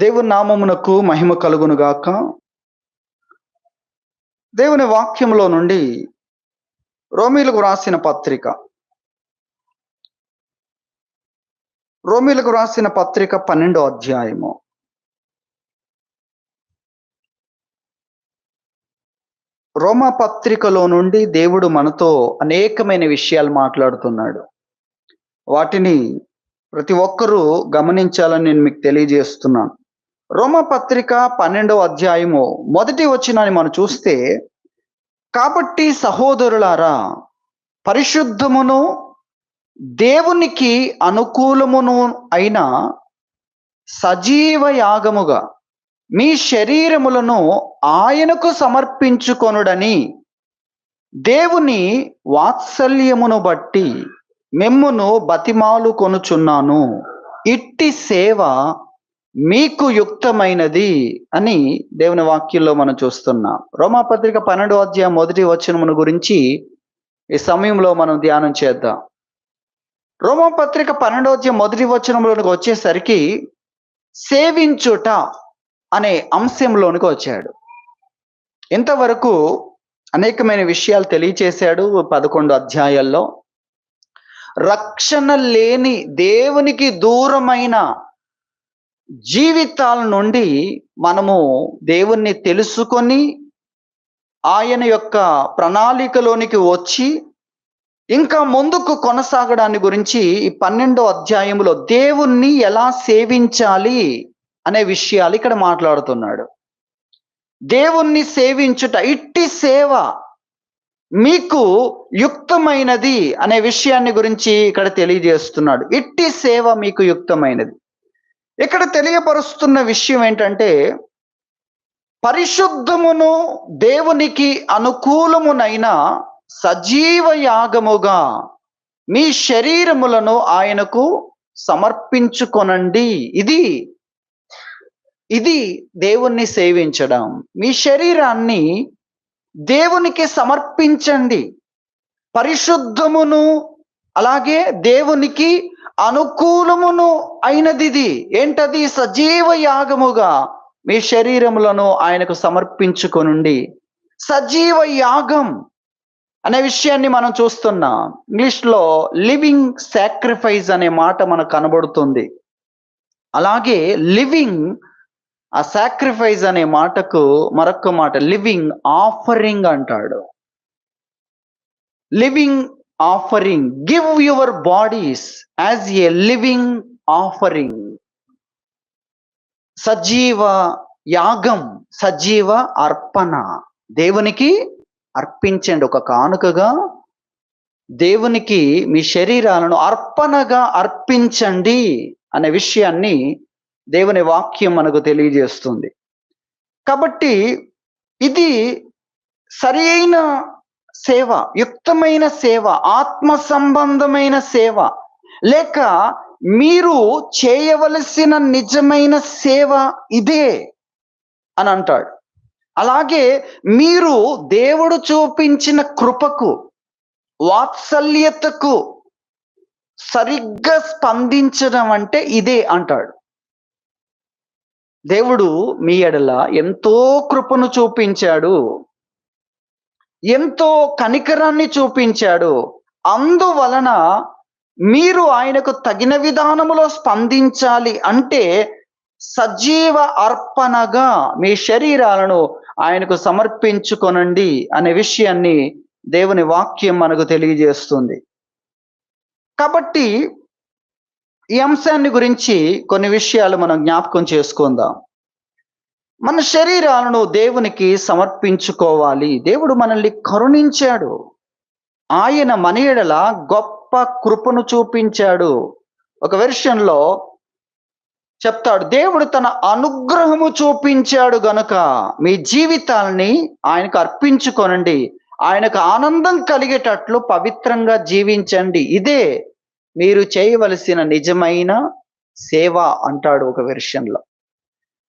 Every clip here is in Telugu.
దేవుని నామమునకు మహిమ కలుగును గాక. దేవుని వాక్యంలో నుండి రోమీలకు రాసిన పత్రిక 12వ అధ్యాయము. రోమా పత్రికలో నుండి దేవుడు మనతో అనేకమైన విషయాలు మాట్లాడుతున్నాడు. వాటిని ప్రతి ఒక్కరూ గమనించాలని నేను మీకు తెలియజేస్తున్నాను. రోమా పత్రిక 12వ అధ్యాయము మొదటి వచనాన్ని మనం చూస్తే, కాబట్టి సహోదరులారా, పరిశుద్ధమును దేవునికి అనుకూలమును అయిన సజీవ యాగముగా మీ శరీరములను ఆయనకు సమర్పించుకొనుడని దేవుని వాత్సల్యమును బట్టి మిమ్మును బతిమాలు కొనుచున్నాను. ఇట్టి సేవ మీకు యుక్తమైనది అని దేవుని వాక్యంలో మనం చూస్తున్నాం. రోమాపత్రిక 12వ అధ్యాయం మొదటి వచనమును గురించి ఈ సమయంలో మనం ధ్యానం చేద్దాం. రోమాపత్రిక 12వ అధ్యాయం మొదటి వచనంలోనికి వచ్చేసరికి సేవించుట అనే అంశంలోనికి వచ్చాడు. ఇంతవరకు అనేకమైన విషయాలు తెలియచేశాడు 11 అధ్యాయాల్లో. రక్షణ లేని, దేవునికి దూరమైన జీవితాల నుండి మనము దేవుణ్ణి తెలుసుకొని ఆయన యొక్క ప్రణాళికలోనికి వచ్చి ఇంకా ముందుకు కొనసాగడాన్ని గురించి ఈ 12వ అధ్యాయంలో దేవుణ్ణి ఎలా సేవించాలి అనే విషయాలు ఇక్కడ మాట్లాడుతున్నాడు. దేవుణ్ణి సేవించుట, ఇట్టి సేవ మీకు యుక్తమైనది అనే విషయాన్ని గురించి ఇక్కడ తెలియజేస్తున్నాడు. ఇట్టి సేవ మీకు యుక్తమైనది. ఇక్కడ తెలియపరుస్తున్న విషయం ఏంటంటే, పరిశుద్ధమును దేవునికి అనుకూలమునైన సజీవ యాగముగా మీ శరీరములను ఆయనకు సమర్పించుకొనండి. ఇది దేవుణ్ణి సేవించడం. మీ శరీరాన్ని దేవునికి సమర్పించండి. పరిశుద్ధమును అలాగే దేవునికి అనుకూలమును అయినది ఏంటది? సజీవ యాగముగా మీ శరీరములను ఆయనకు సమర్పించుకొనుండి. సజీవ యాగం అనే విషయాన్ని మనం చూస్తున్నాం. ఇంగ్లీష్లో లివింగ్ సాక్రిఫైస్ అనే మాట మనకు కనబడుతుంది. అలాగే లివింగ్, ఆ సాక్రిఫైస్ అనే మాటకు మరొక మాట లివింగ్ ఆఫరింగ్ అంటాడు. Living offering, give your bodies as a living offering. సజీవ యాగం, సజీవ అర్పణ, దేవునికి అర్పించండి. ఒక కానుకగా దేవునికి మీ శరీరాలను అర్పణగా అర్పించండి అనే విషయాన్ని దేవుని వాక్యం మనకు తెలియజేస్తుంది. కాబట్టి ఇది సరి అయిన సేవ, యుక్తమైన సేవ, ఆత్మ సంబంధమైన సేవ, లేక మీరు చేయవలసిన నిజమైన సేవ ఇదే అని అంటాడు. అలాగే మీరు దేవుడు చూపించిన కృపకు, వాత్సల్యతకు సరిగ్గా స్పందించడం అంటే ఇదే అంటాడు. దేవుడు మీ ఎడల ఎంతో కృపను చూపించాడు, ఎంతో కనికరాన్ని చూపించాడు. అందువలన మీరు ఆయనకు తగిన విధానములో స్పందించాలి. అంటే సజీవ అర్పణగా మీ శరీరాలను ఆయనకు సమర్పించుకొనండి అనే విషయాన్ని దేవుని వాక్యం మనకు తెలియజేస్తుంది. కాబట్టి ఈ అంశాన్ని గురించి కొన్ని విషయాలు మనం జ్ఞాపకం చేసుకుందాం. మన శరీరాలను దేవునికి సమర్పించుకోవాలి. దేవుడు మనల్ని కరుణించాడు. ఆయన మన ఎడల గొప్ప కృపను చూపించాడు. ఒక వెర్షన్లో చెప్తాడు, దేవుడు తన అనుగ్రహము చూపించాడు గనుక మీ జీవితాలని ఆయనకు అర్పించుకొనండి, ఆయనకు ఆనందం కలిగేటట్లు పవిత్రంగా జీవించండి. ఇదే మీరు చేయవలసిన నిజమైన సేవ అంటాడు ఒక వెర్షన్లో.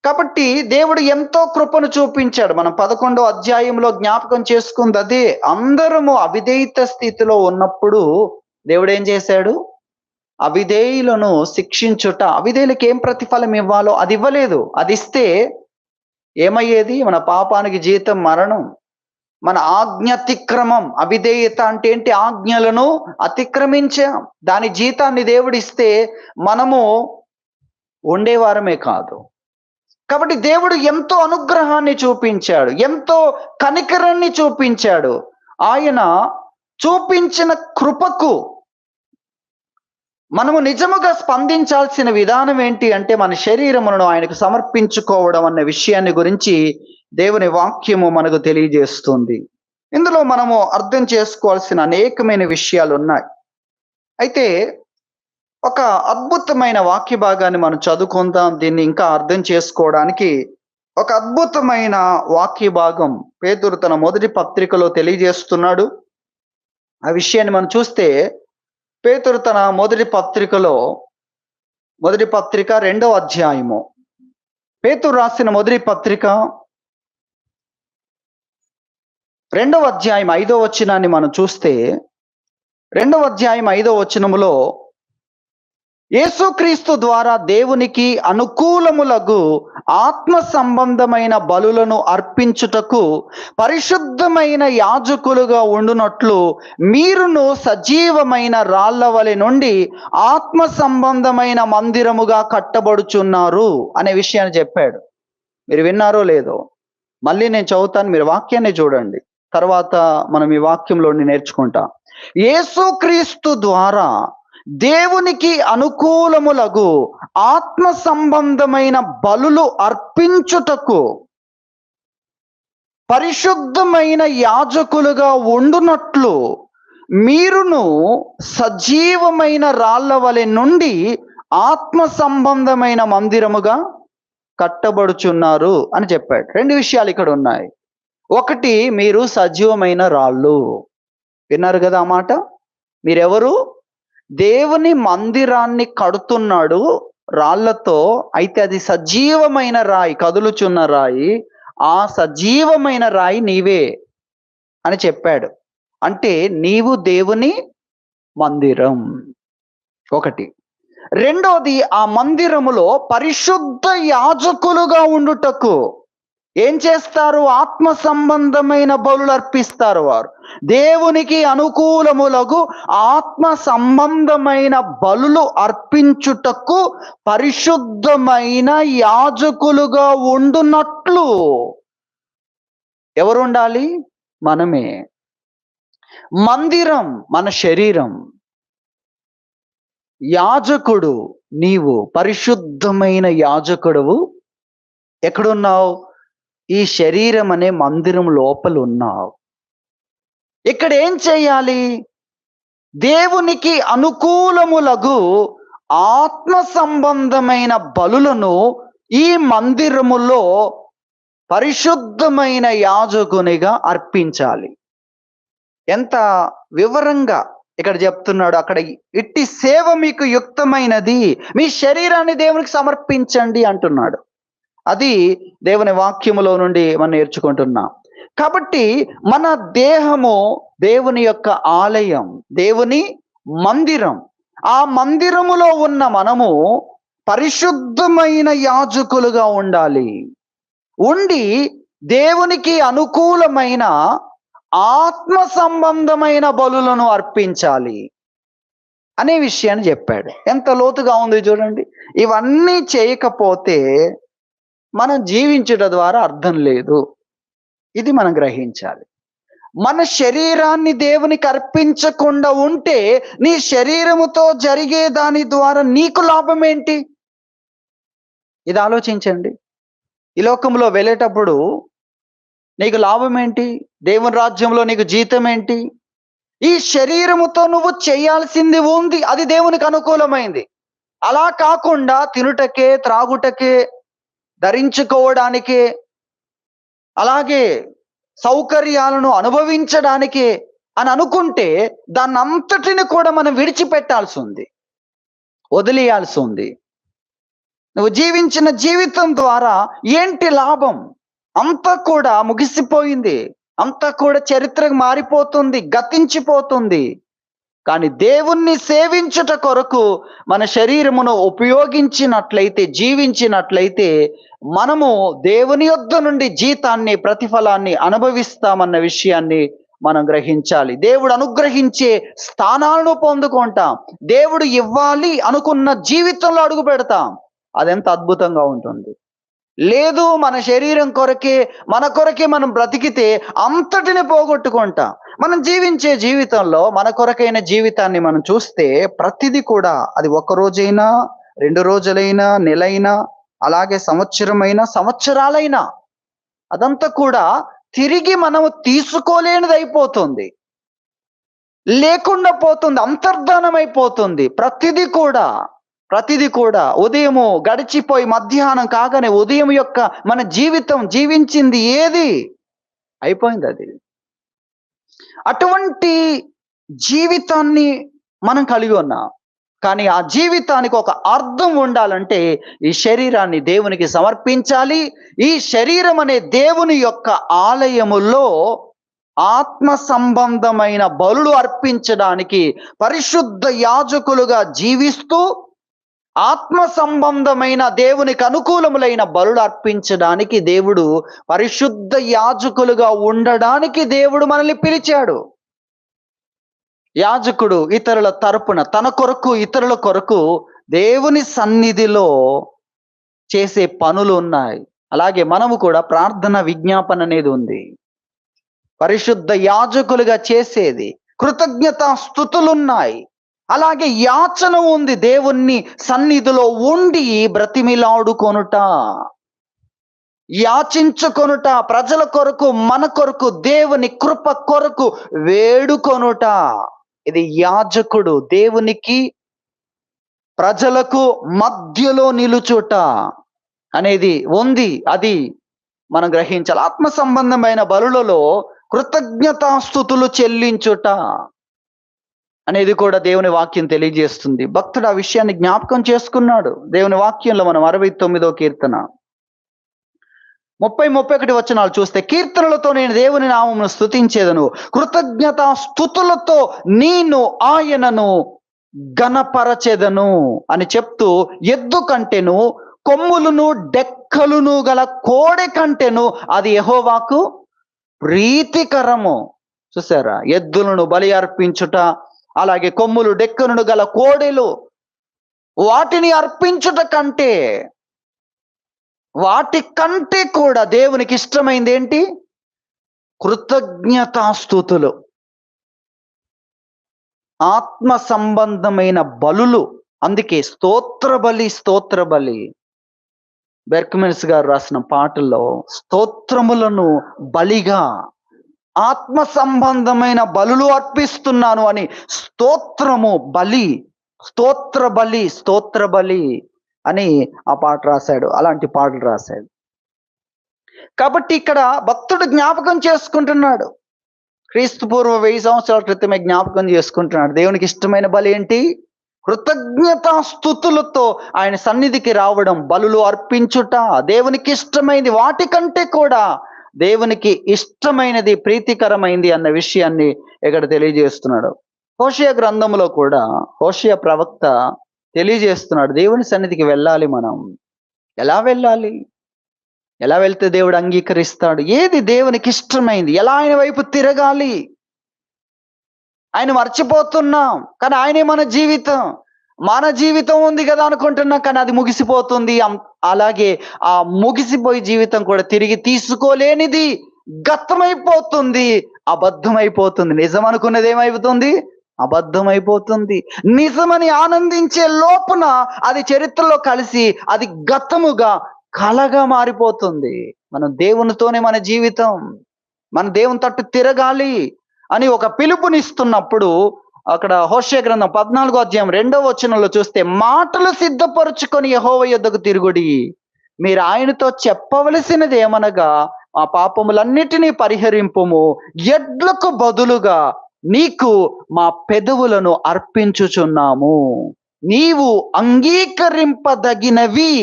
కాబట్టి దేవుడు ఎంతో కృపను చూపించాడు. మనం 11వ అధ్యాయంలో జ్ఞాపకం చేసుకుంది అదే. అందరము అవిధేయత స్థితిలో ఉన్నప్పుడు దేవుడు ఏం చేశాడు? అవిధేయులను శిక్షించుట, అవిధేయులకు ఏం ప్రతిఫలం ఇవ్వాలో అది ఇవ్వలేదు. అది ఇస్తే ఏమయ్యేది? మన పాపానికి జీతం మరణం. మన ఆజ్ఞాతిక్రమం, అవిధేయత అంటే ఏంటి? ఆజ్ఞలను అతిక్రమించాం. దాని జీతాన్ని దేవుడిస్తే మనము ఉండేవారమే కాదు. కాబట్టి దేవుడు ఎంతో అనుగ్రహాన్ని చూపించాడు, ఎంతో కనికరాన్ని చూపించాడు. ఆయన చూపించిన కృపకు మనము నిజముగా స్పందించాల్సిన విధానం ఏంటి అంటే, మన శరీరములను ఆయనకు సమర్పించుకోవడం అనే విషయాన్ని గురించి దేవుని వాక్యము మనకు తెలియజేస్తుంది. ఇందులో మనము అర్థం చేసుకోవాల్సిన అనేకమైన విషయాలు ఉన్నాయి. అయితే ఒక అద్భుతమైన వాక్య భాగాన్ని మనం చదువుకుందాం. దీన్ని ఇంకా అర్థం చేసుకోవడానికి ఒక అద్భుతమైన వాక్య భాగం పేతురు తన మొదటి పత్రికలో తెలియజేస్తున్నాడు. ఆ విషయాన్ని మనం చూస్తే, పేతురు తన మొదటి పత్రిక 2వ అధ్యాయము, పేతురు రాసిన మొదటి పత్రిక 2వ అధ్యాయం 5వ వచనాన్ని మనం చూస్తే, 2వ అధ్యాయం 5వ వచనములో యేసుక్రీస్తు ద్వారా దేవునికి అనుకూలములగు ఆత్మ సంబంధమైన బలులను అర్పించుటకు పరిశుద్ధమైన యాజకులుగా ఉండునట్లు మీరును సజీవమైన రాళ్ల వలె నుండి ఆత్మ సంబంధమైన మందిరముగా కట్టబడుచున్నారు అనే విషయాన్ని చెప్పాడు. మీరు విన్నారో లేదో? మళ్ళీ నేను చదువుతాను, మీరు వాక్యాన్ని చూడండి. తర్వాత మనం ఈ వాక్యంలోని నేర్చుకుంటాం. యేసుక్రీస్తు ద్వారా దేవునికి అనుకూలములగు ఆత్మ సంబంధమైన బలులు అర్పించుటకు పరిశుద్ధమైన యాజకులుగా ఉండునట్లు మీరును సజీవమైన రాళ్ల వలె నుండి ఆత్మ సంబంధమైన మందిరముగా కట్టబడుచున్నారు అని చెప్పాడు. 2 విషయాలు ఇక్కడ ఉన్నాయి. ఒకటి, మీరు సజీవమైన రాళ్ళు. విన్నారు కదా ఆ మాట? మీరెవరు? దేవుని మందిరాన్ని కడుతున్నాడు రాళ్లతో, అయితే అది సజీవమైన రాయి, కదులుచున్న రాయి. ఆ సజీవమైన రాయి నీవే అని చెప్పాడు. అంటే నీవు దేవుని మందిరం. ఒకటి. రెండోది, ఆ మందిరములో పరిశుద్ధ యాజకులుగా ఉండుటకు ఏం చేస్తారు? ఆత్మ సంబంధమైన బలులు అర్పిస్తారు. వారు దేవునికి అనుకూలములకు ఆత్మ సంబంధమైన బలులు అర్పించుటకు పరిశుద్ధమైన యాజకులుగా ఉండునట్లు ఎవరు ఉండాలి? మనమే. మందిరం మన శరీరం. యాజకుడు నీవు, పరిశుద్ధమైన యాజకుడువు. ఎక్కడున్నావు? ఈ శరీరం అనే మందిరం లోపల ఉన్నావు. ఇక్కడ ఏం చేయాలి? దేవునికి అనుకూలములగు ఆత్మ సంబంధమైన బలులను ఈ మందిరములో పరిశుద్ధమైన యాజకునిగా అర్పించాలి. ఎంత వివరంగా ఇక్కడ చెప్తున్నాడు. అక్కడ ఇట్టి సేవ మీకు యుక్తమైనది, మీ శరీరాన్ని దేవునికి సమర్పించండి అంటున్నాడు. అది దేవుని వాక్యములో నుండి మనం నేర్చుకుంటున్నాం. కాబట్టి మన దేహము దేవుని యొక్క ఆలయం, దేవుని మందిరం. ఆ మందిరములో ఉన్న మనము పరిశుద్ధమైన యాజకులుగా ఉండాలి. ఉండి దేవునికి అనుకూలమైన ఆత్మ సంబంధమైన బలులను అర్పించాలి అనే విషయాన్ని చెప్పాడు. ఎంత లోతుగా ఉంది చూడండి. ఇవన్నీ చేయకపోతే మనం జీవించడం ద్వారా అర్థం లేదు. ఇది మనం గ్రహించాలి. మన శరీరాన్ని దేవునికి అర్పించకుండా ఉంటే నీ శరీరముతో జరిగే దాని ద్వారా నీకు లాభం ఏంటి? ఇది ఆలోచించండి. ఈ లోకంలో వెళ్ళేటప్పుడు నీకు లాభం ఏంటి? దేవుని రాజ్యంలో నీకు జీతం ఏంటి? ఈ శరీరముతో నువ్వు చేయాల్సింది ఉంది, అది దేవునికి అనుకూలమైంది. అలా కాకుండా తినుటకే, త్రాగుటకే, ధరించుకోవడానికే, అలాగే సౌకర్యాలను అనుభవించడానికే అని అనుకుంటే దాన్ని అంతటిని కూడా మనం విడిచిపెట్టాల్సి ఉంది, వదిలేయాల్సి ఉంది. నువ్వు జీవించిన జీవితం ద్వారా ఏంటి లాభం? అంతా కూడా ముగిసిపోయింది, అంతా కూడా చరిత్రకు మారిపోతుంది, గతించిపోతుంది. కానీ దేవుణ్ణి సేవించుట కొరకు మన శరీరమును ఉపయోగించినట్లయితే, జీవించినట్లయితే మనము దేవుని యొద్ద నుండి జీతాన్ని, ప్రతిఫలాన్ని అనుభవిస్తామన్న విషయాన్ని మనం గ్రహించాలి. దేవుడు అనుగ్రహించే స్థానాలను పొందుకుంటాం. దేవుడు ఇవ్వాలి అనుకున్న జీవితంలో అడుగు పెడతాం. అదెంత అద్భుతంగా ఉంటుంది. లేదు, మన శరీరం కొరకే, మన కొరకే మనం బ్రతికితే అంతటిని పోగొట్టుకుంటాం. మనం జీవించే జీవితంలో మన కొరకైన జీవితాన్ని మనం చూస్తే ప్రతిదీ కూడా, అది 1 రోజైనా, 2 రోజులైనా, నెలైనా, అలాగే సంవత్సరమైనా, సంవత్సరాలైనా, అదంతా కూడా తిరిగి మనము తీసుకోలేనిదైపోతుంది, లేకుండా పోతుంది, అంతర్ధానం అయిపోతుంది. ప్రతిదీ కూడా ఉదయము గడిచిపోయి మధ్యాహ్నం కాగానే ఉదయం యొక్క మన జీవితం జీవించింది ఏది అయిపోయింది. అది అటువంటి జీవితాన్ని మనం కలిగి ఉన్నాం. కానీ ఆ జీవితానికి ఒక అర్థం ఉండాలంటే ఈ శరీరాన్ని దేవునికి సమర్పించాలి. ఈ శరీరం అనే దేవుని యొక్క ఆలయములో ఆత్మ సంబంధమైన బలులు అర్పించడానికి, పరిశుద్ధ యాజకులుగా జీవిస్తూ ఆత్మ సంబంధమైన దేవునికి అనుకూలములైన బలులు అర్పించడానికి, దేవుడు పరిశుద్ధ యాజకులుగా ఉండడానికి దేవుడు మనల్ని పిలిచాడు. యాజకుడు ఇతరుల తరపున, తన కొరకు, ఇతరుల కొరకు దేవుని సన్నిధిలో చేసే పనులు ఉన్నాయి. అలాగే మనము కూడా ప్రార్థన, విజ్ఞాపన అనేది ఉంది. పరిశుద్ధ యాజకులుగా చేసేది, కృతజ్ఞతా స్తుతులున్నాయి. అలాగే యాచన ఉంది. దేవుణ్ణి సన్నిధిలో ఉండి బ్రతిమిలాడుకొనుట, యాచించుకొనుట, ప్రజల కొరకు, మన కొరకు, దేవుని కృప కొరకు వేడుకొనుట. ఇది యాజకుడు దేవునికి, ప్రజలకు మధ్యలో నిలుచుట అనేది ఉంది. అది మనం గ్రహించాలి. ఆత్మ సంబంధమైన బలులలో కృతజ్ఞతాస్తుతులు చెల్లించుట అనేది కూడా దేవుని వాక్యం తెలియజేస్తుంది. భక్తుడు ఆ విషయాన్ని జ్ఞాపకం చేసుకున్నాడు. దేవుని వాక్యంలో మనం 69వ కీర్తన 30-31 వచనాలు చూస్తే, కీర్తనలతో నేను దేవుని నామమును స్తుతించేదను, కృతజ్ఞతా స్తుతులతో నేను ఆయనను ఘనపరచెదను అని చెప్తూ, ఎద్దు కంటెను, కొమ్ములను డెక్కలును గల కోడె కంటెను అది యెహోవాకు ప్రీతికరము. చూసారా, ఎద్దులను బలి అర్పించుట, అలాగే కొమ్ములు డెక్కలను గల కోడెలు, వాటిని అర్పించుట కంటే, వాటి కంటే కూడా దేవునికి ఇష్టమైంది ఏంటి? కృతజ్ఞతాస్తుతులు, ఆత్మ సంబంధమైన బలులు. అందుకే స్తోత్ర బలి బెర్క్మెన్స్ గారు రాసిన పాటల్లో స్తోత్రములను బలిగా, ఆత్మ సంబంధమైన బలులు అర్పిస్తున్నాను అని స్తోత్ర బలి అని ఆ పాట రాశాడు. అలాంటి పాటలు రాశాడు. కాబట్టి ఇక్కడ భక్తుడు జ్ఞాపకం చేసుకుంటున్నాడు. క్రీస్తు పూర్వ 1000 సంవత్సరాల క్రితమే జ్ఞాపకం చేసుకుంటున్నాడు. దేవునికి ఇష్టమైన బలి ఏంటి? కృతజ్ఞతాస్తుతులతో ఆయన సన్నిధికి రావడం, బలులు అర్పించుట దేవునికి ఇష్టమైంది. వాటికంటే కూడా దేవునికి ఇష్టమైనది, ప్రీతికరమైంది అన్న విషయాన్ని ఇక్కడ తెలియజేస్తున్నాడు. హోషేయ గ్రంథంలో కూడా హోషేయ ప్రవక్త తెలియజేస్తున్నాడు, దేవుని సన్నిధికి వెళ్ళాలి. మనం ఎలా వెళ్ళాలి? ఎలా వెళ్తే దేవుడు అంగీకరిస్తాడు? ఏది దేవునికి ఇష్టమైంది? ఎలా ఆయన వైపు తిరగాలి? ఆయన మర్చిపోతున్నాం, కానీ ఆయనే మన జీవితం ఉంది కదా అనుకుంటున్నాం, కానీ అది ముగిసిపోతుంది. అలాగే ఆ ముగిసిపోయే జీవితం కూడా తిరిగి తీసుకోలేనిది, గతమైపోతుంది, అబద్ధమైపోతుంది. నిజం అనుకున్నది ఏమైపోతుంది? అబద్ధమైపోతుంది. నిజమని ఆనందించే లోపున అది చరిత్రలో కలిసి అది గతముగా, కలగా మారిపోతుంది. మనం దేవునితోనే మన జీవితం, మన దేవుని తట్టు తిరగాలి అని ఒక పిలుపునిస్తున్నప్పుడు, అక్కడ హోషేయ గ్రంథం 14వ అధ్యాయం 2వ వచనంలో చూస్తే, మాటలు సిద్ధపరుచుకొని యెహోవా యొద్దకు తిరుగుడి, మీరు ఆయనతో చెప్పవలసినది ఏమనగా, ఆ పాపములన్నిటినీ పరిహరింపుము, ఎడ్లకు బదులుగా నీకు మా పెదవులను అర్పించుచున్నాము, నీవు అంగీకరింపదగినవి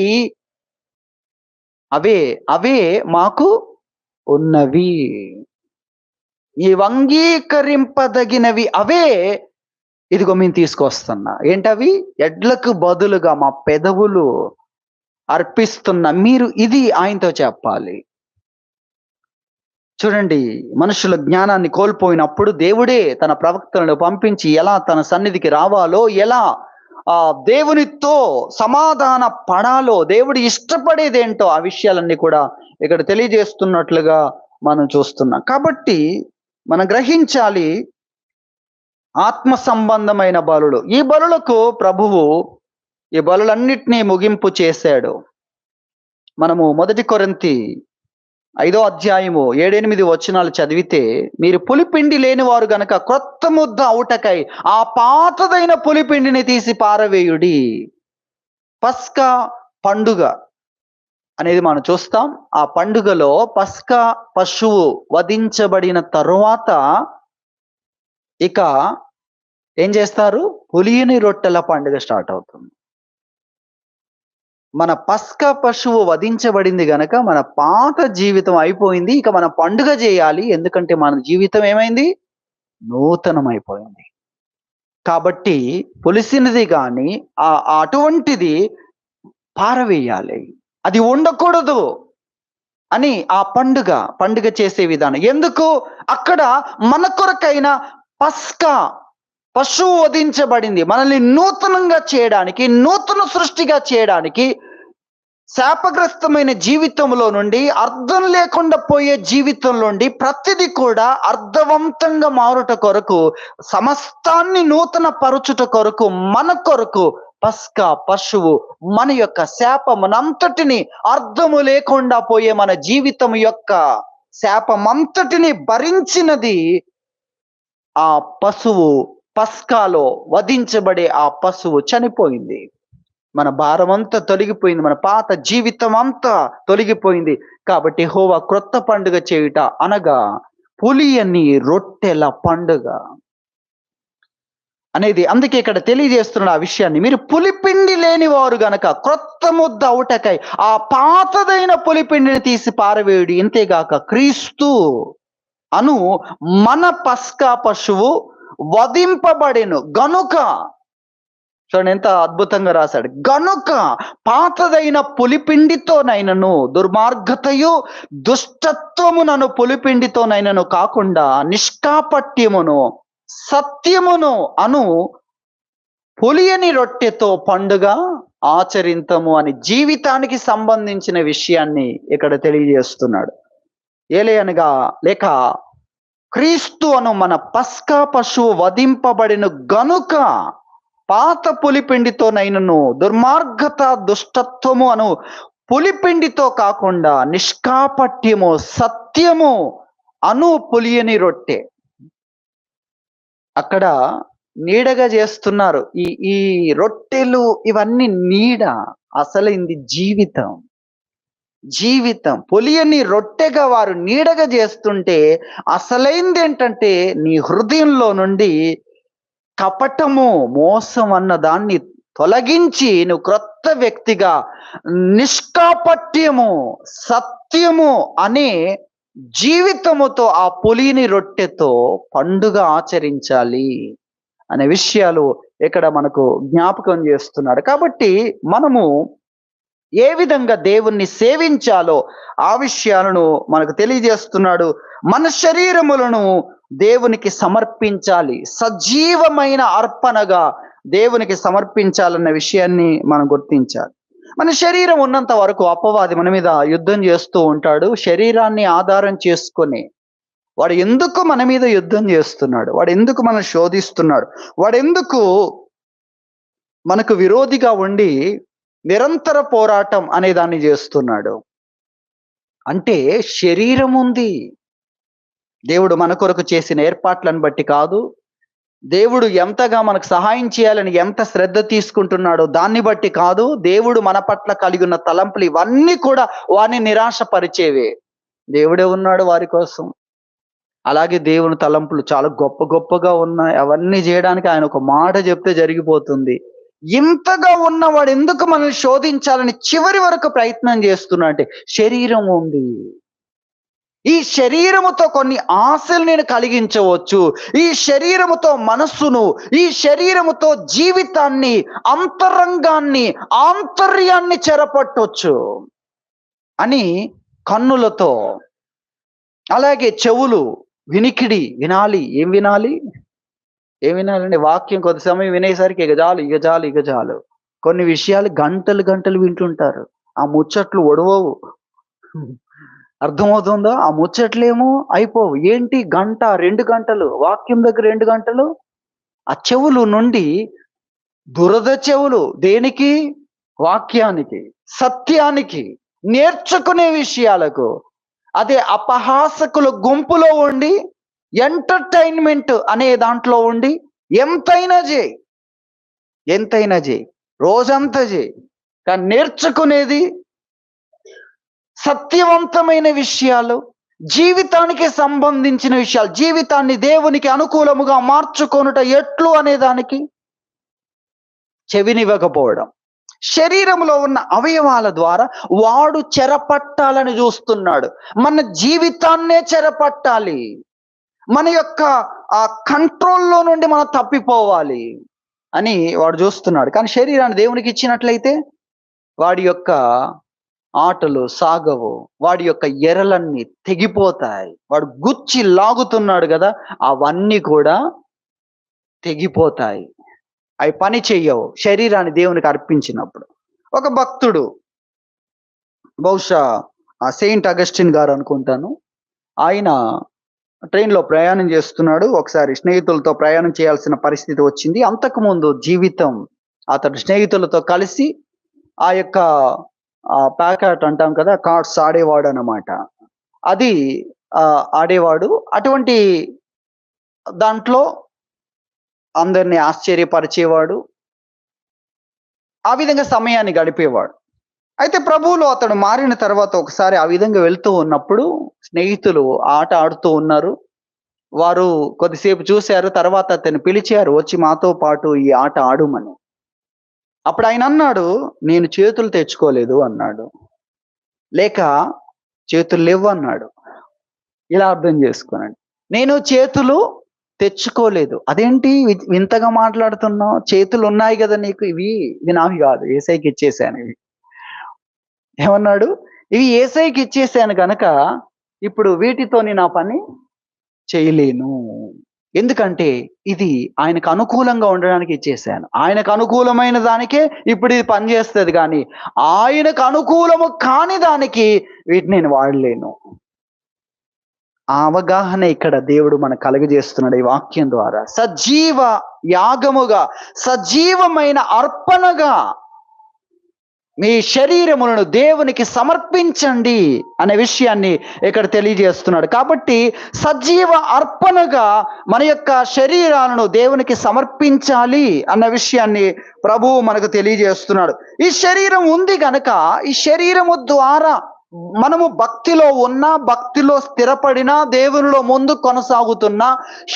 అవే మాకు ఉన్నవి. నీవు అంగీకరింపదగినవి అవే ఇదిగో మేము తీసుకొస్తున్నా. ఏంటవి? ఎడ్లకు బదులుగా మా పెదవులు అర్పిస్తున్న మీరు ఇది ఆయనతో చెప్పాలి. చూడండి, మనుషుల జ్ఞానాన్ని కోల్పోయినప్పుడు దేవుడే తన ప్రవక్తలను పంపించి ఎలా తన సన్నిధికి రావాలో, ఎలా దేవునితో సమాధాన పడాలో, దేవుడు ఇష్టపడేదేంటో ఆ విషయాలన్నీ కూడా ఇక్కడ తెలియజేస్తున్నట్లుగా మనం చూస్తున్నాం. కాబట్టి మనం గ్రహించాలి, ఆత్మ సంబంధమైన బలులు. ఈ బలులకు ప్రభువు ఈ బలులన్నిటినీ ముగింపు చేశాడు. మనము 1 కొరింథీ 5వ అధ్యాయము 7-8 వచనాలు చదివితే, మీరు పులిపిండి లేని వారు గనక క్రొత్త ముద్ద అవుటకై ఆ పాతదైన పులిపిండిని తీసి పారవేయుడి. పస్కా పండుగ అనేది మనం చూస్తాం. ఆ పండుగలో పస్కా పశువు వధించబడిన తరువాత ఇక ఏం చేస్తారు? పులియని రొట్టెల పండుగ స్టార్ట్ అవుతుంది. మన పస్కా పశువు వధించబడింది గనక మన పాత జీవితం అయిపోయింది. ఇక మనం పండుగ చేయాలి. ఎందుకంటే మన జీవితం ఏమైంది? నూతనమైపోయింది. కాబట్టి పులిసినది కానీ అటువంటిది పారవేయాలి. అది ఉండకూడదు అని ఆ పండుగ చేసే విధానం. ఎందుకు? అక్కడ మన కొరకైన పస్కా పశువు వధించబడింది. మనల్ని నూతనంగా చేయడానికి, నూతన సృష్టిగా చేయడానికి, శాపగ్రస్తమైన జీవితంలో నుండి, అర్థం లేకుండా పోయే జీవితంలో నుండి ప్రతిదీ కూడా అర్థవంతంగా మారుట కొరకు, సమస్తాన్ని నూతన పరుచుట కొరకు, మన కొరకు పస్కా పశువు మన యొక్క శాపమునంతటిని, అర్థము లేకుండా పోయే మన జీవితం యొక్క శాపమంతటిని భరించినది ఆ పశువు. పస్కాలో వధించబడే ఆ పశువు చనిపోయింది. మన భారమంతా తొలగిపోయింది. మన పాత జీవితం అంతా తొలగిపోయింది. కాబట్టి యెహోవా క్రొత్త పండుగ చేయుట అనగా పులియని రొట్టెల పండుగ అనేది. అందుకే ఇక్కడ తెలియజేస్తున్నాడు ఆ విషయాన్ని. మీరు పులిపిండి లేని వారు గనక క్రొత్త ముద్ద అవుటకై ఆ పాతదైన పులిపిండిని తీసి పారవేయుడి. ఇంతేగాక క్రీస్తు అను మన పస్కా పశువు వధింపబడెను గనుక, చూడండి ఎంత అద్భుతంగా రాశాడు. గనుక పాతదైన పులిపిండితోనైనను, దుర్మార్గతయు దుష్టత్వమునను పులిపిండితోనైనను కాకుండా నిష్కాపట్యమును సత్యమును అను పులియని రొట్టెతో పండుగ ఆచరింతము అని జీవితానికి సంబంధించిన విషయాన్ని ఇక్కడ తెలియజేస్తున్నాడు. ఏలయనగా లేక క్రీస్తు అను మన పస్కా పశువు వధింపబడిన గనుక పాత పులిపిండితోనైనను దుర్మార్గత దుష్టత్వము అను పులిపిండితో కాకుండా నిష్కాపట్యము సత్యము అను పులియని రొట్టె. అక్కడ నీడగా చేస్తున్నారు. ఈ రొట్టెలు ఇవన్నీ నీడ, అసలైంది జీవితం. పులియని రొట్టెగా వారు నీడగా చేస్తుంటే, అసలైంది ఏంటంటే నీ హృదయంలో నుండి కపటము, మోసం అన్న దాన్ని తొలగించి నువ్వు క్రొత్త వ్యక్తిగా నిష్కాపట్యము సత్యము అనే జీవితముతో ఆ పులిని రొట్టెతో పండుగ ఆచరించాలి అనే విషయాలు ఇక్కడ మనకు జ్ఞాపకం చేస్తున్నాడు. కాబట్టి మనము ఏ విధంగా దేవుణ్ణి సేవించాలో ఆ విషయాలను మనకు తెలియజేస్తున్నాడు. మన శరీరములను దేవునికి సమర్పించాలి, సజీవమైన అర్పణగా దేవునికి సమర్పించాలన్న విషయాన్ని మనం గుర్తించాలి. మన శరీరం ఉన్నంత వరకు అపవాది మన మీద యుద్ధం చేస్తూ ఉంటాడు. శరీరాన్ని ఆధారం చేసుకొని వాడు ఎందుకు మన మీద యుద్ధం చేస్తున్నాడు? వాడు ఎందుకు మనం శోధిస్తున్నాడు? వాడు ఎందుకు మనకు విరోధిగా ఉండి నిరంతర పోరాటం అనే దాన్ని చేస్తున్నాడు? అంటే శరీరం ఉంది. దేవుడు మన కొరకు చేసిన ఏర్పాట్లను బట్టి కాదు, దేవుడు ఎంతగా మనకు సహాయం చేయాలని ఎంత శ్రద్ధ తీసుకుంటున్నాడో దాన్ని బట్టి కాదు, దేవుడు మన పట్ల కలిగి ఉన్న తలంపులు ఇవన్నీ కూడా వారిని నిరాశపరిచేవే. దేవుడే ఉన్నాడు వారి కోసం. అలాగే దేవుని తలంపులు చాలా గొప్పగా ఉన్నాయి. అవన్నీ చేయడానికి ఆయన ఒక మాట చెప్తే జరిగిపోతుంది. ఇంతగా ఉన్నవాడు ఎందుకు మనల్ని శోధించాలని చివరి వరకు ప్రయత్నం చేస్తున్నా అంటే శరీరం ఉంది. ఈ శరీరముతో కొన్ని ఆశలు నేను కలిగించవచ్చు, ఈ శరీరముతో మనస్సును, ఈ శరీరముతో జీవితాన్ని, అంతరంగాన్ని, ఆంతర్యాన్ని చెరపట్టొచ్చు అని కన్నులతో, అలాగే చెవులు వినికిడి వినాలి. ఏం వినాలి? ఏం వినాలండి? వాక్యం కొద్ది సమయం వినేసరికి ఇక చాలు. కొన్ని విషయాలు గంటలు గంటలు వింటుంటారు. ఆ ముచ్చట్లు ఒడవవు. అర్థమవుతుందా? ఆ ముచ్చట్లేమో అయిపోవు. ఏంటి గంట 2 గంటలు వాక్యం దగ్గర 2 గంటలు. ఆ చెవులు నుండి దురద చెవులు దేనికి? వాక్యానికి, సత్యానికి, నేర్చుకునే విషయాలకు. అదే అపహాసకుల గుంపులో ఉండి, ఎంటర్టైన్మెంట్ అనే దాంట్లో ఉండి ఎంతైనా చేయి, రోజంతా చేయి, కానీ నేర్చుకునేది సత్యవంతమైన విషయాలు, జీవితానికి సంబంధించిన విషయాలు, జీవితాన్ని దేవునికి అనుకూలముగా మార్చుకొనుట ఎట్లు అనే దానికి చెవినివ్వకపోవడం. శరీరంలో ఉన్న అవయవాల ద్వారా వాడు చెరపట్టాలని చూస్తున్నాడు. మన జీవితాన్నే చెరపట్టాలి. మన యొక్క ఆ కంట్రోల్లో నుండి మనం తప్పిపోవాలి అని వాడు చూస్తున్నాడు. కానీ శరీరాన్ని దేవునికి ఇచ్చినట్లయితే వాడి యొక్క ఆటలు సాగవు, వాడి యొక్క ఎరలన్నీ తెగిపోతాయి. వాడు గుచ్చి లాగుతున్నాడు కదా, అవన్నీ కూడా తెగిపోతాయి. అవి పని చెయ్యవు శరీరాన్ని దేవునికి అర్పించినప్పుడు. ఒక భక్తుడు, బహుశా సెయింట్ అగస్టిన్ గారు అనుకుంటాను, ఆయన ట్రైన్లో ప్రయాణం చేస్తున్నాడు. ఒకసారి స్నేహితులతో ప్రయాణం చేయాల్సిన పరిస్థితి వచ్చింది. అంతకుముందు జీవితం అతడు స్నేహితులతో కలిసి ఆ యొక్క ప్యాకెట్ అంటాం కదా, కార్డ్స్ ఆడేవాడు అన్నమాట. అది ఆడేవాడు. అటువంటి దాంట్లో అందరినీ ఆశ్చర్యపరిచేవాడు. ఆ విధంగా సమయాన్ని గడిపేవాడు. అయితే ప్రభువులో అతడు మారిన తర్వాత ఒకసారి ఆ విధంగా వెళ్తూ ఉన్నప్పుడు స్నేహితులు ఆట ఆడుతూ ఉన్నారు. వారు కొద్దిసేపు చూశారు, తర్వాత అతన్ని పిలిచారు, వచ్చి మాతో పాటు ఈ ఆట ఆడుమని. అప్పుడు ఆయన అన్నాడు, నేను చేతులు తెచ్చుకోలేదు అన్నాడు. లేక చేతులు లేవు అన్నాడు. ఇలా అర్థం చేసుకోనండి. నేను చేతులు తెచ్చుకోలేదు. అదేంటి వింతగా మాట్లాడుతున్నావు? చేతులు ఉన్నాయి కదా నీకు, ఇవి నావి కాదు, యేసయ్యకి ఇచ్చేసాను. ఇవి ఏమన్నాడు? ఇవి యేసయ్యకి ఇచ్చేసాను కనుక ఇప్పుడు వీటితోని నా పని చేయలేను. ఎందుకంటే ఇది ఆయనకు అనుకూలంగా ఉండడానికి ఇచ్చేసాను. ఆయనకు అనుకూలమైన దానికే ఇప్పుడు ఇది పనిచేస్తుంది, కానీ ఆయనకు అనుకూలము కాని దానికి వీటిని నేను వాడలేను. ఆ అవగాహన ఇక్కడ దేవుడు మనకు కలుగజేస్తున్నాడు ఈ వాక్యం ద్వారా. సజీవ యాగముగా, సజీవమైన అర్పణగా మీ శరీరములను దేవునికి సమర్పించండి అనే విషయాన్ని ఇక్కడ తెలియజేస్తున్నాడు. కాబట్టి సజీవ అర్పణగా మన యొక్క శరీరాలను దేవునికి సమర్పించాలి అన్న విషయాన్ని ప్రభువు మనకు తెలియజేస్తున్నాడు. ఈ శరీరం ఉంది కనుక ఈ శరీరము ద్వారా మనము భక్తిలో ఉన్నా, భక్తిలో స్థిరపడినా, దేవునిలో ముందు కొనసాగుతున్నా,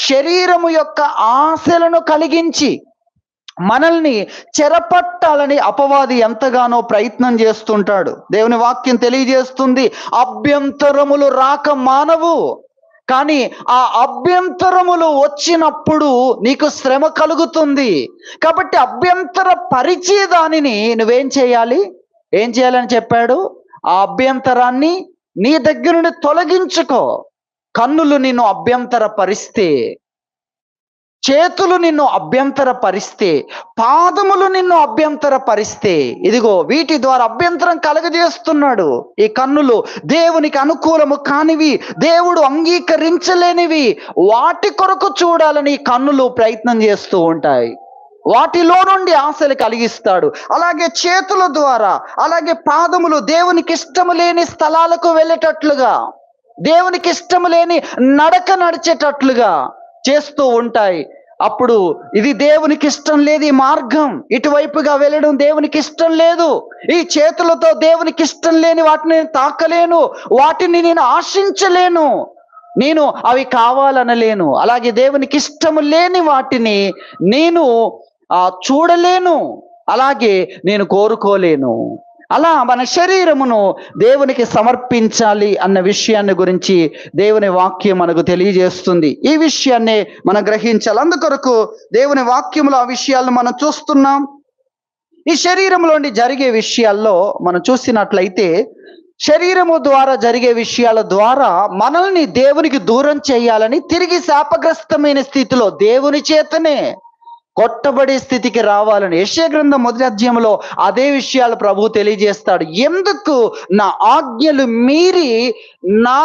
శరీరము యొక్క ఆశలను కలిగించి మనల్ని చెరపట్టాలని అపవాది ఎంతగానో ప్రయత్నం చేస్తుంటాడు. దేవుని వాక్యం తెలియజేస్తుంది, అభ్యంతరములు రాక మానవు, కానీ ఆ అభ్యంతరములు వచ్చినప్పుడు నీకు శ్రమ కలుగుతుంది. కాబట్టి అభ్యంతర పరిచే దానిని నువ్వేం చేయాలి? ఏం చేయాలని చెప్పాడు? ఆ అభ్యంతరాన్ని నీ దగ్గర నుండి తొలగించుకో. కన్నులు నిన్ను అభ్యంతర పరిస్తే, చేతులు నిన్ను అభ్యంతర పరిస్తే, పాదములు నిన్ను అభ్యంతర పరిస్తే, ఇదిగో వీటి ద్వారా అభ్యంతరం కలగజేస్తున్నాడు. ఈ కన్నులు దేవునికి అనుకూలము కానివి, దేవుడు అంగీకరించలేనివి, వాటి కొరకు చూడాలని కన్నులు ప్రయత్నం చేస్తూ ఉంటాయి. వాటిలో నుండి ఆశలు కలిగిస్తాడు. అలాగే చేతుల ద్వారా, అలాగే పాదములు దేవునికి ఇష్టము లేని స్థలాలకు వెళ్ళేటట్లుగా, దేవునికి ఇష్టము లేని నడక నడిచేటట్లుగా చేస్తూ ఉంటాయి. అప్పుడు ఇది దేవునికి ఇష్టం లేదు, ఈ మార్గం ఇటువైపుగా వెళ్ళడం దేవునికి ఇష్టం లేదు. ఈ చేతులతో దేవునికి ఇష్టం లేని వాటిని నేను తాకలేను, వాటిని నేను ఆశించలేను, నేను అవి కావాలనలేను. అలాగే దేవునికి ఇష్టము లేని వాటిని నేను చూడలేను, అలాగే నేను కోరుకోలేను. అలా మన శరీరమును దేవునికి సమర్పించాలి అన్న విషయాన్ని గురించి దేవుని వాక్యం మనకు తెలియజేస్తుంది. ఈ విషయాన్ని మనం గ్రహించాలి. అందుకొరకు దేవుని వాక్యములో ఆ విషయాలను మనం చూస్తున్నాం. ఈ శరీరంలోని జరిగే విషయాల్లో మనం చూసినట్లయితే, శరీరము ద్వారా జరిగే విషయాల ద్వారా మనల్ని దేవునికి దూరం చేయాలని, తిరిగి శాపగ్రస్తమైన స్థితిలో దేవుని చేతనే కొట్టబడే స్థితికి రావాలని యెషయా గ్రంథం 1వ అధ్యాయంలో అదే విషయాలు ప్రభువు తెలియజేస్తాడు. ఎందుకు నా ఆజ్ఞలు మీరి నా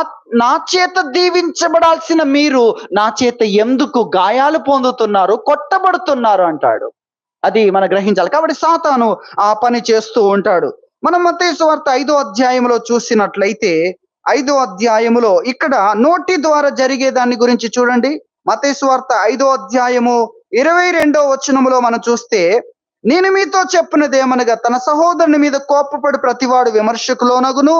నా చేత దీవించబడాల్సిన మీరు నా చేత ఎందుకు గాయాలు పొందుతున్నారు, కొట్టబడుతున్నారు అంటాడు. అది మనం గ్రహించాలి. కాబట్టి సాతాను ఆ పని చేస్తూ ఉంటాడు. మనం మత్తయి సువార్త 5వ అధ్యాయంలో చూసినట్లయితే, 5వ అధ్యాయములో ఇక్కడ నోటి ద్వారా జరిగే దాని గురించి చూడండి. మత్తయి సువార్త 5వ అధ్యాయము 22వ వచనములో మనం చూస్తే, నేను మీతో చెప్పినదేమనగా, తన సహోదరుని మీద కోపపడి ప్రతివాడు విమర్శకు లోనగును,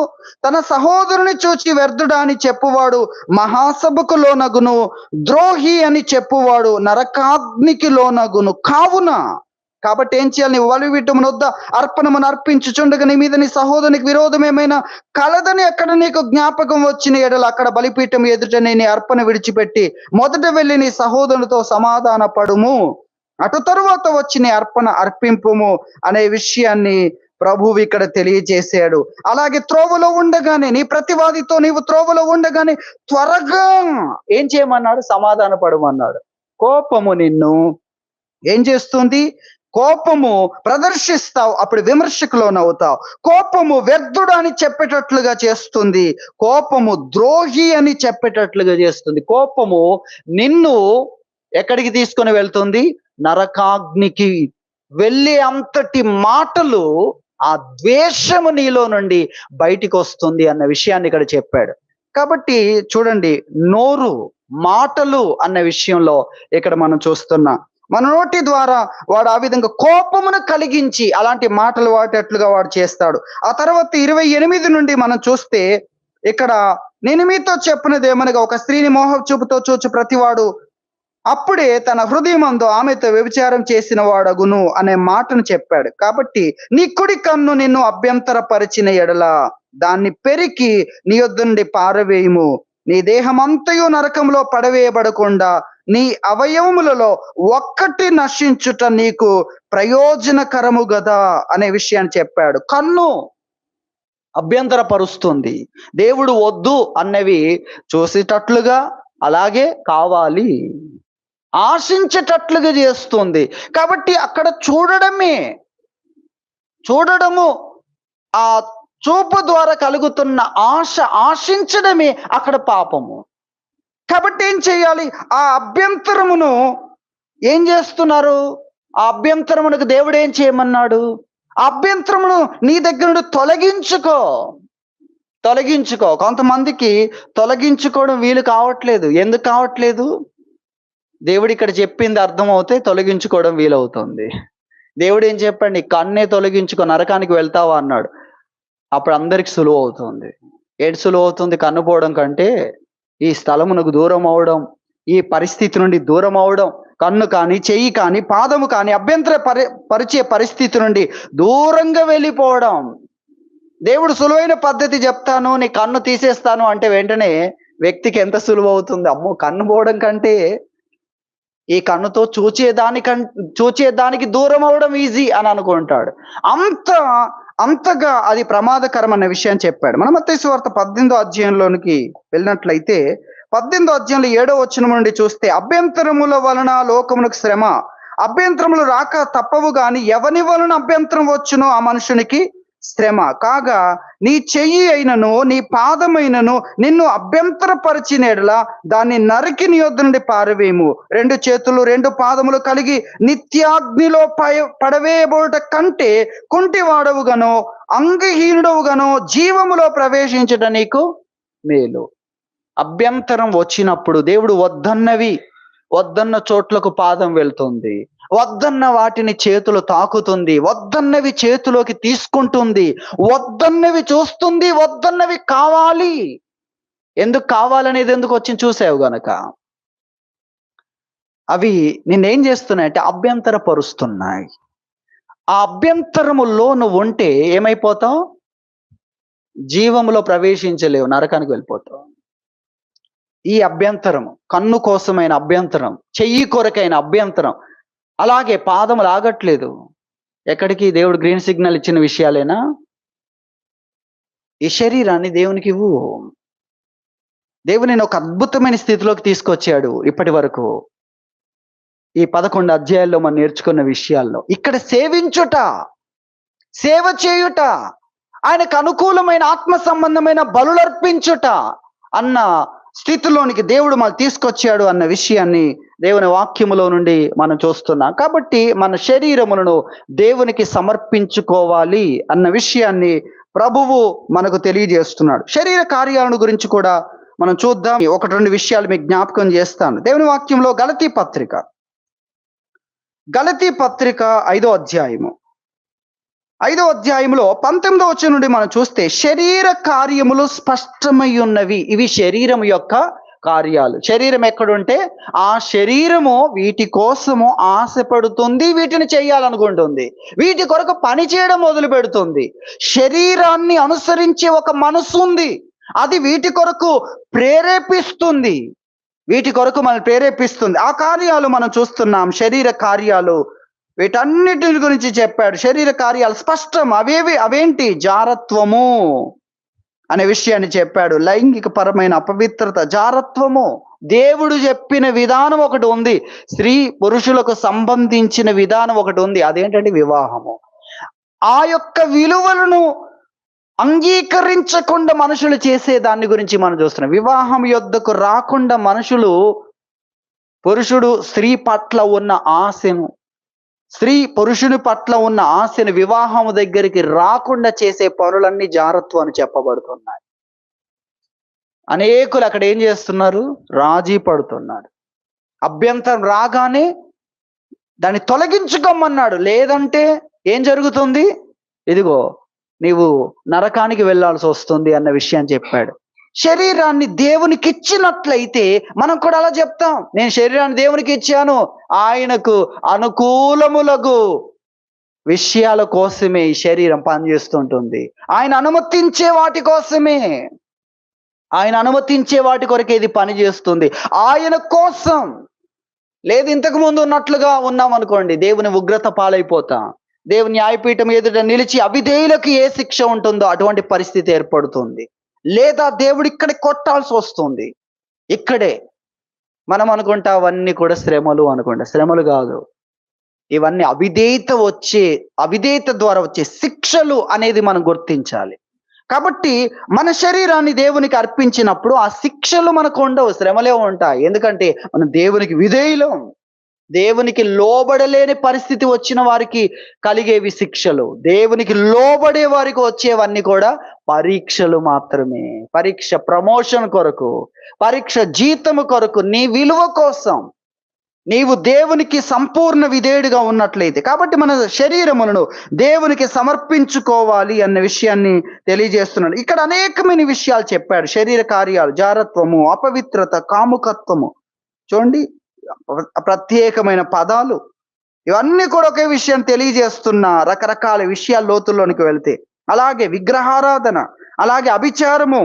తన సహోదరుని చూచి వ్యర్థుడా అని చెప్పువాడు మహాసభకు లోనగును, ద్రోహి అని చెప్పువాడు నరకాగ్నికి లోనగును. కాబట్టి ఏం చేయాలి? నీవు బలిపీఠమున వద్ద అర్పణమును అర్పించుచుండగా నీ మీద నీ సహోదరునికి విరోధం ఏమైనా కలదని ఎక్కడ నీకు జ్ఞాపకం వచ్చిన ఎడల అక్కడ బలిపీఠం ఎదుట నీ అర్పణ విడిచిపెట్టి మొదట వెళ్ళి నీ సహోదరునితో సమాధాన పడుము, అటు తరువాత వచ్చి నీ అర్పణ అర్పింపుము అనే విషయాన్ని ప్రభువు ఇక్కడ తెలియజేశాడు. అలాగే త్రోవలో ఉండగానే, నీ ప్రతివాదితో నీవు త్రోవలో ఉండగానే త్వరగా ఏం చేయమన్నాడు? సమాధాన పడమన్నాడు. కోపము నిన్ను ఏం చేస్తుంది? కోపము ప్రదర్శిస్తావు, అప్పుడు విమర్శకు లోనవుతావు. కోపము వ్యర్థుడు అని చెప్పేటట్లుగా చేస్తుంది. కోపము ద్రోహి అని చెప్పేటట్లుగా చేస్తుంది. కోపము నిన్ను ఎక్కడికి తీసుకొని వెళ్తుంది? నరకాగ్నికి వెళ్ళే అంతటి మాటలు, ఆ ద్వేషము నీలో నుండి బయటికి వస్తుంది అన్న విషయాన్ని ఇక్కడ చెప్పాడు. కాబట్టి చూడండి, నోరు, మాటలు అన్న విషయంలో ఇక్కడ మనం చూస్తున్నాం. మన నోటి ద్వారా వాడు ఆ విధంగా కోపమును కలిగించి అలాంటి మాటలు వాడేటట్లుగా వాడు చేస్తాడు. ఆ తర్వాత 28 నుండి మనం చూస్తే, ఇక్కడ నేను మీతో చెప్పినది ఏమనగా, ఒక స్త్రీని మోహపు చూపుతో చూచి ప్రతివాడు అప్పుడే తన హృదయమందు ఆమెతో వ్యభిచారం చేసిన వాడగును అనే మాటను చెప్పాడు. కాబట్టి నీ కుడి కన్ను నిన్ను అభ్యంతరపరిచిన ఎడల దాన్ని పెరికి నీ యొద్ద నుండి పారవేయుము. నీ దేహమంతయు నరకంలో పడవేయబడకుండా నీ అవయవములలో ఒక్కటి నశించుట నీకు ప్రయోజనకరము గదా అనే విషయాన్ని చెప్పాడు. కన్ను అభ్యంతరపరుస్తుంది. దేవుడు వద్దు అన్నవి చూసేటట్లుగా, అలాగే కావాలి ఆశించేటట్లుగా చేస్తుంది. కాబట్టి అక్కడ చూడడము, ఆ చూపు ద్వారా కలుగుతున్న ఆశించడమే అక్కడ పాపము. కాబట్టి ఏం చేయాలి? ఆ అభ్యంతరమును ఏం చేస్తున్నారు? ఆ అభ్యంతరమునకు దేవుడు ఏం చేయమన్నాడు? ఆ అభ్యంతరమును నీ దగ్గర నుండి తొలగించుకో. కొంతమందికి తొలగించుకోవడం వీలు కావట్లేదు. ఎందుకు కావట్లేదు? దేవుడు ఇక్కడ చెప్పింది అర్థమవుతే తొలగించుకోవడం వీలవుతుంది. దేవుడు ఏం చెప్పండి? నీ కన్నే తొలగించుకో, నరకానికి వెళ్తావా అన్నాడు. అప్పుడు అందరికి సులువు అవుతుంది. ఏడు సులువు అవుతుంది? కన్ను పోవడం కంటే ఈ స్థలమునకు దూరం అవడం, ఈ పరిస్థితి నుండి దూరం అవడం, కన్ను కానీ, చెయ్యి కానీ, పాదము కానీ పరిచే పరిస్థితి నుండి దూరంగా వెళ్ళిపోవడం. దేవుడు సులువైన పద్ధతి చెప్తాను, నీ కన్ను తీసేస్తాను అంటే వెంటనే వ్యక్తికి ఎంత సులువు అవుతుంది? అమ్మో, కన్ను పోవడం కంటే ఈ కన్నుతో చూచేదానికి దూరం అవడం ఈజీ అని అనుకుంటాడు. అంతగా అది ప్రమాదకరం అన్న విషయాన్ని చెప్పాడు. మనం మత్తయి సువార్త 18వ అధ్యాయంలోనికి వెళ్ళినట్లయితే, 18వ అధ్యాయంలో 7వ వచనం నుండి చూస్తే, అభ్యంతరముల వలన లోకమునకు శ్రమ, అభ్యంతరములు రాక తప్పవు గాని ఎవని వలన అభ్యంతరం వచ్చునో ఆ మనుషునికి శ్రమ. కాగా నీ చెయ్యి అయినను నీ పాదమైనను నిన్ను అభ్యంతరపరిచిన ఎడల దాన్ని నరికి నీ యొద్ద నుండి పారవేయము. 2 చేతులు 2 పాదములు కలిగి నిత్యాగ్నిలో పడవేయబోట కంటే కుంటివాడవుగానో అంగహీనుడవుగానో జీవములో ప్రవేశించట నీకు మేలు. అభ్యంతరం వచ్చినప్పుడు దేవుడు వద్దన్న చోట్లకు పాదం వెళ్తుంది, వద్దన్న వాటిని చేతులు తాకుతుంది, వద్దన్నవి చేతిలోకి తీసుకుంటుంది, వద్దన్నవి చూస్తుంది, వద్దన్నవి కావాలి. ఎందుకు కావాలనేది ఎందుకు వచ్చింది చూసావు గనక. అవి నిన్నేం చేస్తున్నాయంటే అభ్యంతరపరుస్తున్నాయి. ఆ అభ్యంతరములో నువ్వు ఉంటే ఏమైపోతావు? జీవములో ప్రవేశించలేవు, నరకానికి వెళ్ళిపోతావు. ఈ అభ్యంతరము, కన్ను కోసమైన అభ్యంతరం, చెయ్యి కొరకైన అభ్యంతరం, అలాగే పాదములు ఆగట్లేదు. ఎక్కడికి? దేవుడు గ్రీన్ సిగ్నల్ ఇచ్చిన విషయాలేనా? ఈ శరీరాన్ని దేవునికి ఇవ్వు. దేవుడు నేను ఒక అద్భుతమైన స్థితిలోకి తీసుకొచ్చాడు ఇప్పటి వరకు. ఈ 11 అధ్యాయాల్లో మనం నేర్చుకున్న విషయాల్లో ఇక్కడ సేవించుట, సేవ చేయుట, ఆయనకు అనుకూలమైన ఆత్మ సంబంధమైన బలులర్పించుట అన్న స్థితిలోనికి దేవుడు మనం తీసుకొచ్చాడు అన్న విషయాన్ని దేవుని వాక్యములో నుండి మనం చూస్తున్నాం. కాబట్టి మన శరీరములను దేవునికి సమర్పించుకోవాలి అన్న విషయాన్ని ప్రభువు మనకు తెలియజేస్తున్నాడు. శరీర కార్యాలను గురించి కూడా మనం చూద్దాం. 1-2 విషయాలు మీకు జ్ఞాపకం చేస్తాను. దేవుని వాక్యంలో గలతీ పత్రిక 5వ అధ్యాయము 5వ అధ్యాయంలో 19వ వచనం నుండి మనం చూస్తే శరీర కార్యములు స్పష్టమై ఉన్నవి. ఇవి శరీరం యొక్క కార్యాలు. శరీరం ఎక్కడుంటే ఆ శరీరము వీటి కోసము ఆశపడుతుంది, వీటిని చేయాలనుకుంటుంది, వీటి కొరకు పని చేయడం మొదలు పెడుతుంది. శరీరాన్ని అనుసరించే ఒక మనసు ఉంది, అది వీటి కొరకు ప్రేరేపిస్తుంది, వీటి కొరకు మనం ప్రేరేపిస్తుంది. ఆ కార్యాలు మనం చూస్తున్నాం, శరీర కార్యాలు. వీటన్నిటి గురించి చెప్పాడు. శరీర కార్యాలు స్పష్టం. అవేంటి? జారత్వము అనే విషయాన్ని చెప్పాడు. లైంగిక పరమైన అపవిత్రత, జారత్వము. దేవుడు చెప్పిన విధానం ఒకటి ఉంది, స్త్రీ పురుషులకు సంబంధించిన విధానం ఒకటి ఉంది. అదేంటంటే వివాహము. ఆ యొక్క విలువలను అంగీకరించకుండా మనుషులు చేసే దాన్ని గురించి మనం చూస్తున్నాం. వివాహం యొద్దకు రాకుండా మనుషులు, పురుషుడు స్త్రీ పట్ల ఉన్న ఆశను, స్త్రీ పురుషుని పట్ల ఉన్న ఆశను వివాహం దగ్గరికి రాకుండా చేసే పనులన్నీ జారత్వం అని చెప్పబడుతున్నాయి. అనేకులు అక్కడ ఏం చేస్తున్నారు? రాజీ పడుతున్నారు. అభ్యంతరం రాగానే దాన్ని తొలగించుకోమన్నాడు. లేదంటే ఏం జరుగుతుంది? ఇదిగో నీవు నరకానికి వెళ్ళాల్సి వస్తుంది అన్న విషయాన్ని చెప్పాడు. శరీరాన్ని దేవునికి ఇచ్చినట్లయితే మనం కూడా అలా చెప్తాం, నేను శరీరాన్ని దేవునికి ఇచ్చాను, ఆయనకు అనుకూలములకు విషయాల కోసమే ఈ శరీరం పనిచేస్తుంటుంది. ఆయన అనుమతించే వాటి కోసమే, ఆయన అనుమతించే వాటి కొరకే ఇది పనిచేస్తుంది, ఆయన కోసం. లేదు ఇంతకు ముందు ఉన్నట్లుగా ఉన్నాం అనుకోండి, దేవుని ఉగ్రత పాలైపోతాం. దేవుని న్యాయపీఠం ఎదుట నిలిచి అవిధేయులకు ఏ శిక్ష ఉంటుందో అటువంటి పరిస్థితి ఏర్పడుతుంది. లేదా దేవుడు ఇక్కడ కొట్టాల్సి వస్తుంది. ఇక్కడే మనం అనుకుంటా అవన్నీ కూడా శ్రమలు అనుకుంటా. శ్రమలు కాదు, ఇవన్నీ అవిధేయత ద్వారా వచ్చే శిక్షలు అనేది మనం గుర్తించాలి. కాబట్టి మన శరీరాన్ని దేవునికి అర్పించినప్పుడు ఆ శిక్షలు మనకు ఉండవు, శ్రమలే ఉంటాయి. ఎందుకంటే మనం దేవునికి విధేయులం. దేవునికి లోబడలేని పరిస్థితి వచ్చిన వారికి కలిగేవి శిక్షలు, దేవునికి లోబడే వారికి వచ్చేవన్నీ కూడా పరీక్షలు మాత్రమే. పరీక్ష ప్రమోషన్ కొరకు, పరీక్ష జీతము కొరకు, నీ విలువ కోసం నీవు దేవునికి సంపూర్ణ విధేయుడిగా ఉన్నట్లయితే. కాబట్టి మన శరీరములను దేవునికి సమర్పించుకోవాలి అన్న విషయాన్ని తెలియజేస్తున్నాడు. ఇక్కడ అనేకమైన విషయాలు చెప్పాడు. శరీర కార్యాలు, జారత్వము, అపవిత్రత, కాముకత్వము. చూడండి, ప్రత్యేకమైన పదాలు, ఇవన్నీ కూడా ఒకే విషయం తెలియజేస్తున్న రకరకాల విషయాల లోతుల్లోనికి వెళ్తే. అలాగే విగ్రహారాధన, అలాగే అభిచారము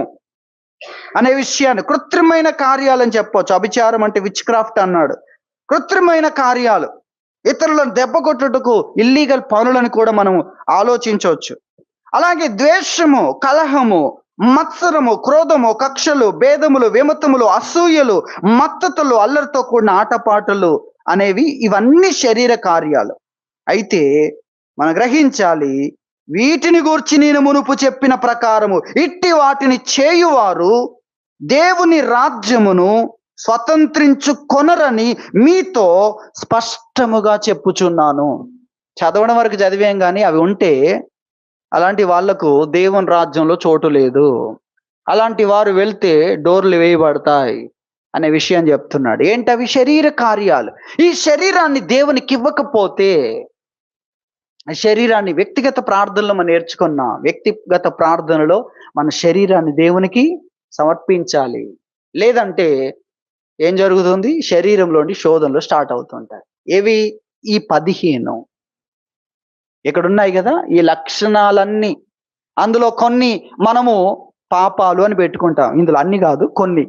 అనే విషయాన్ని, కృత్రిమైన కార్యాలని చెప్పొచ్చు. అభిచారం అంటే విచ్ క్రాఫ్ట్ అన్నాడు. కృత్రిమైన కార్యాలు, ఇతరులను దెబ్బ కొట్టుటకు ఇల్లీగల్ పనులను కూడా మనం ఆలోచించవచ్చు. అలాగే ద్వేషము, కలహము, మత్సరము, క్రోధము, కక్షలు, భేదములు, విమతములు, అసూయలు, మత్తతులు, అల్లరితో కూడిన ఆటపాటలు అనేవి ఇవన్నీ శరీర కార్యాలు. అయితే మనం గ్రహించాలి, వీటిని గూర్చి నేను మునుపు చెప్పిన ప్రకారము ఇట్టి వాటిని చేయువారు దేవుని రాజ్యమును స్వతంత్రించుకొనరని మీతో స్పష్టముగా చెప్పుచున్నాను. చదవడం వరకు చదివాం కానీ అవి ఉంటే అలాంటి వాళ్లకు దేవుని రాజ్యంలో చోటు లేదు. అలాంటి వారు వెళ్తే డోర్లు వేయబడతాయి అనే విషయం చెప్తున్నాడు. ఏంటవి? శరీర కార్యాలు. ఈ శరీరాన్ని దేవునికి ఇవ్వకపోతే, శరీరాన్ని వ్యక్తిగత ప్రార్థనలో మనం నేర్చుకున్నాం. వ్యక్తిగత ప్రార్థనలో మన శరీరాన్ని దేవునికి సమర్పించాలి. లేదంటే ఏం జరుగుతుంది? శరీరంలోని శోధనలు స్టార్ట్ అవుతుంటాయి. ఏవి? ఈ 15 ఇక్కడ ఉన్నాయి కదా ఈ లక్షణాలన్నీ. అందులో కొన్ని మనము పాపాలు అని పెట్టుకుంటాం, ఇందులో అన్ని కాదు కొన్ని.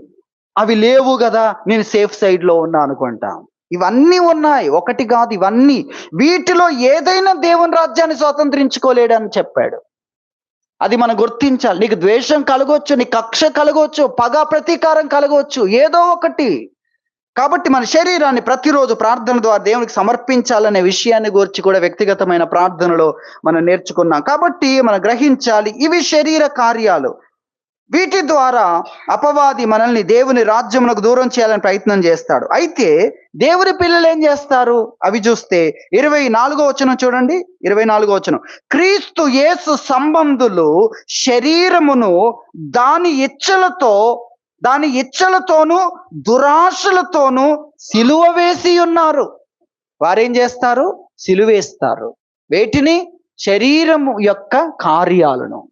అవి లేవు కదా, నేను సేఫ్ సైడ్ లో ఉన్నా అనుకుంటాం. ఇవన్నీ ఉన్నాయి, ఒకటి కాదు, ఇవన్నీ. వీటిలో ఏదైనా దేవుని రాజ్యాన్ని స్వతంత్రించుకోలేడని చెప్పాడు. అది మనం గుర్తించాలి. నీకు ద్వేషం కలగవచ్చు, నీ కక్ష కలగవచ్చు, పగ ప్రతీకారం కలగవచ్చు, ఏదో ఒకటి. కాబట్టి మన శరీరాన్ని ప్రతిరోజు ప్రార్థన ద్వారా దేవునికి సమర్పించాలనే విషయాన్ని గురించి కూడా వ్యక్తిగతమైన ప్రార్థనలో మనం నేర్చుకున్నాం. కాబట్టి మనం గ్రహించాలి, ఇవి శరీర కార్యాలు. వీటి ద్వారా అపవాది మనల్ని దేవుని రాజ్యమునకు దూరం చేయాలని ప్రయత్నం చేస్తాడు. అయితే దేవుని పిల్లలు ఏం చేస్తారు? అవి చూస్తే 24వ వచనం చూడండి. 24వ వచనం, క్రీస్తు యేసు సంబంధులు శరీరమును దాని ఇచ్చలతోనూ దురాశలతోనూ సిలువ వేసి ఉన్నారు. వారేం చేస్తారు? సిలువేస్తారు. వేటిని? శరీరము యొక్క కార్యాలను.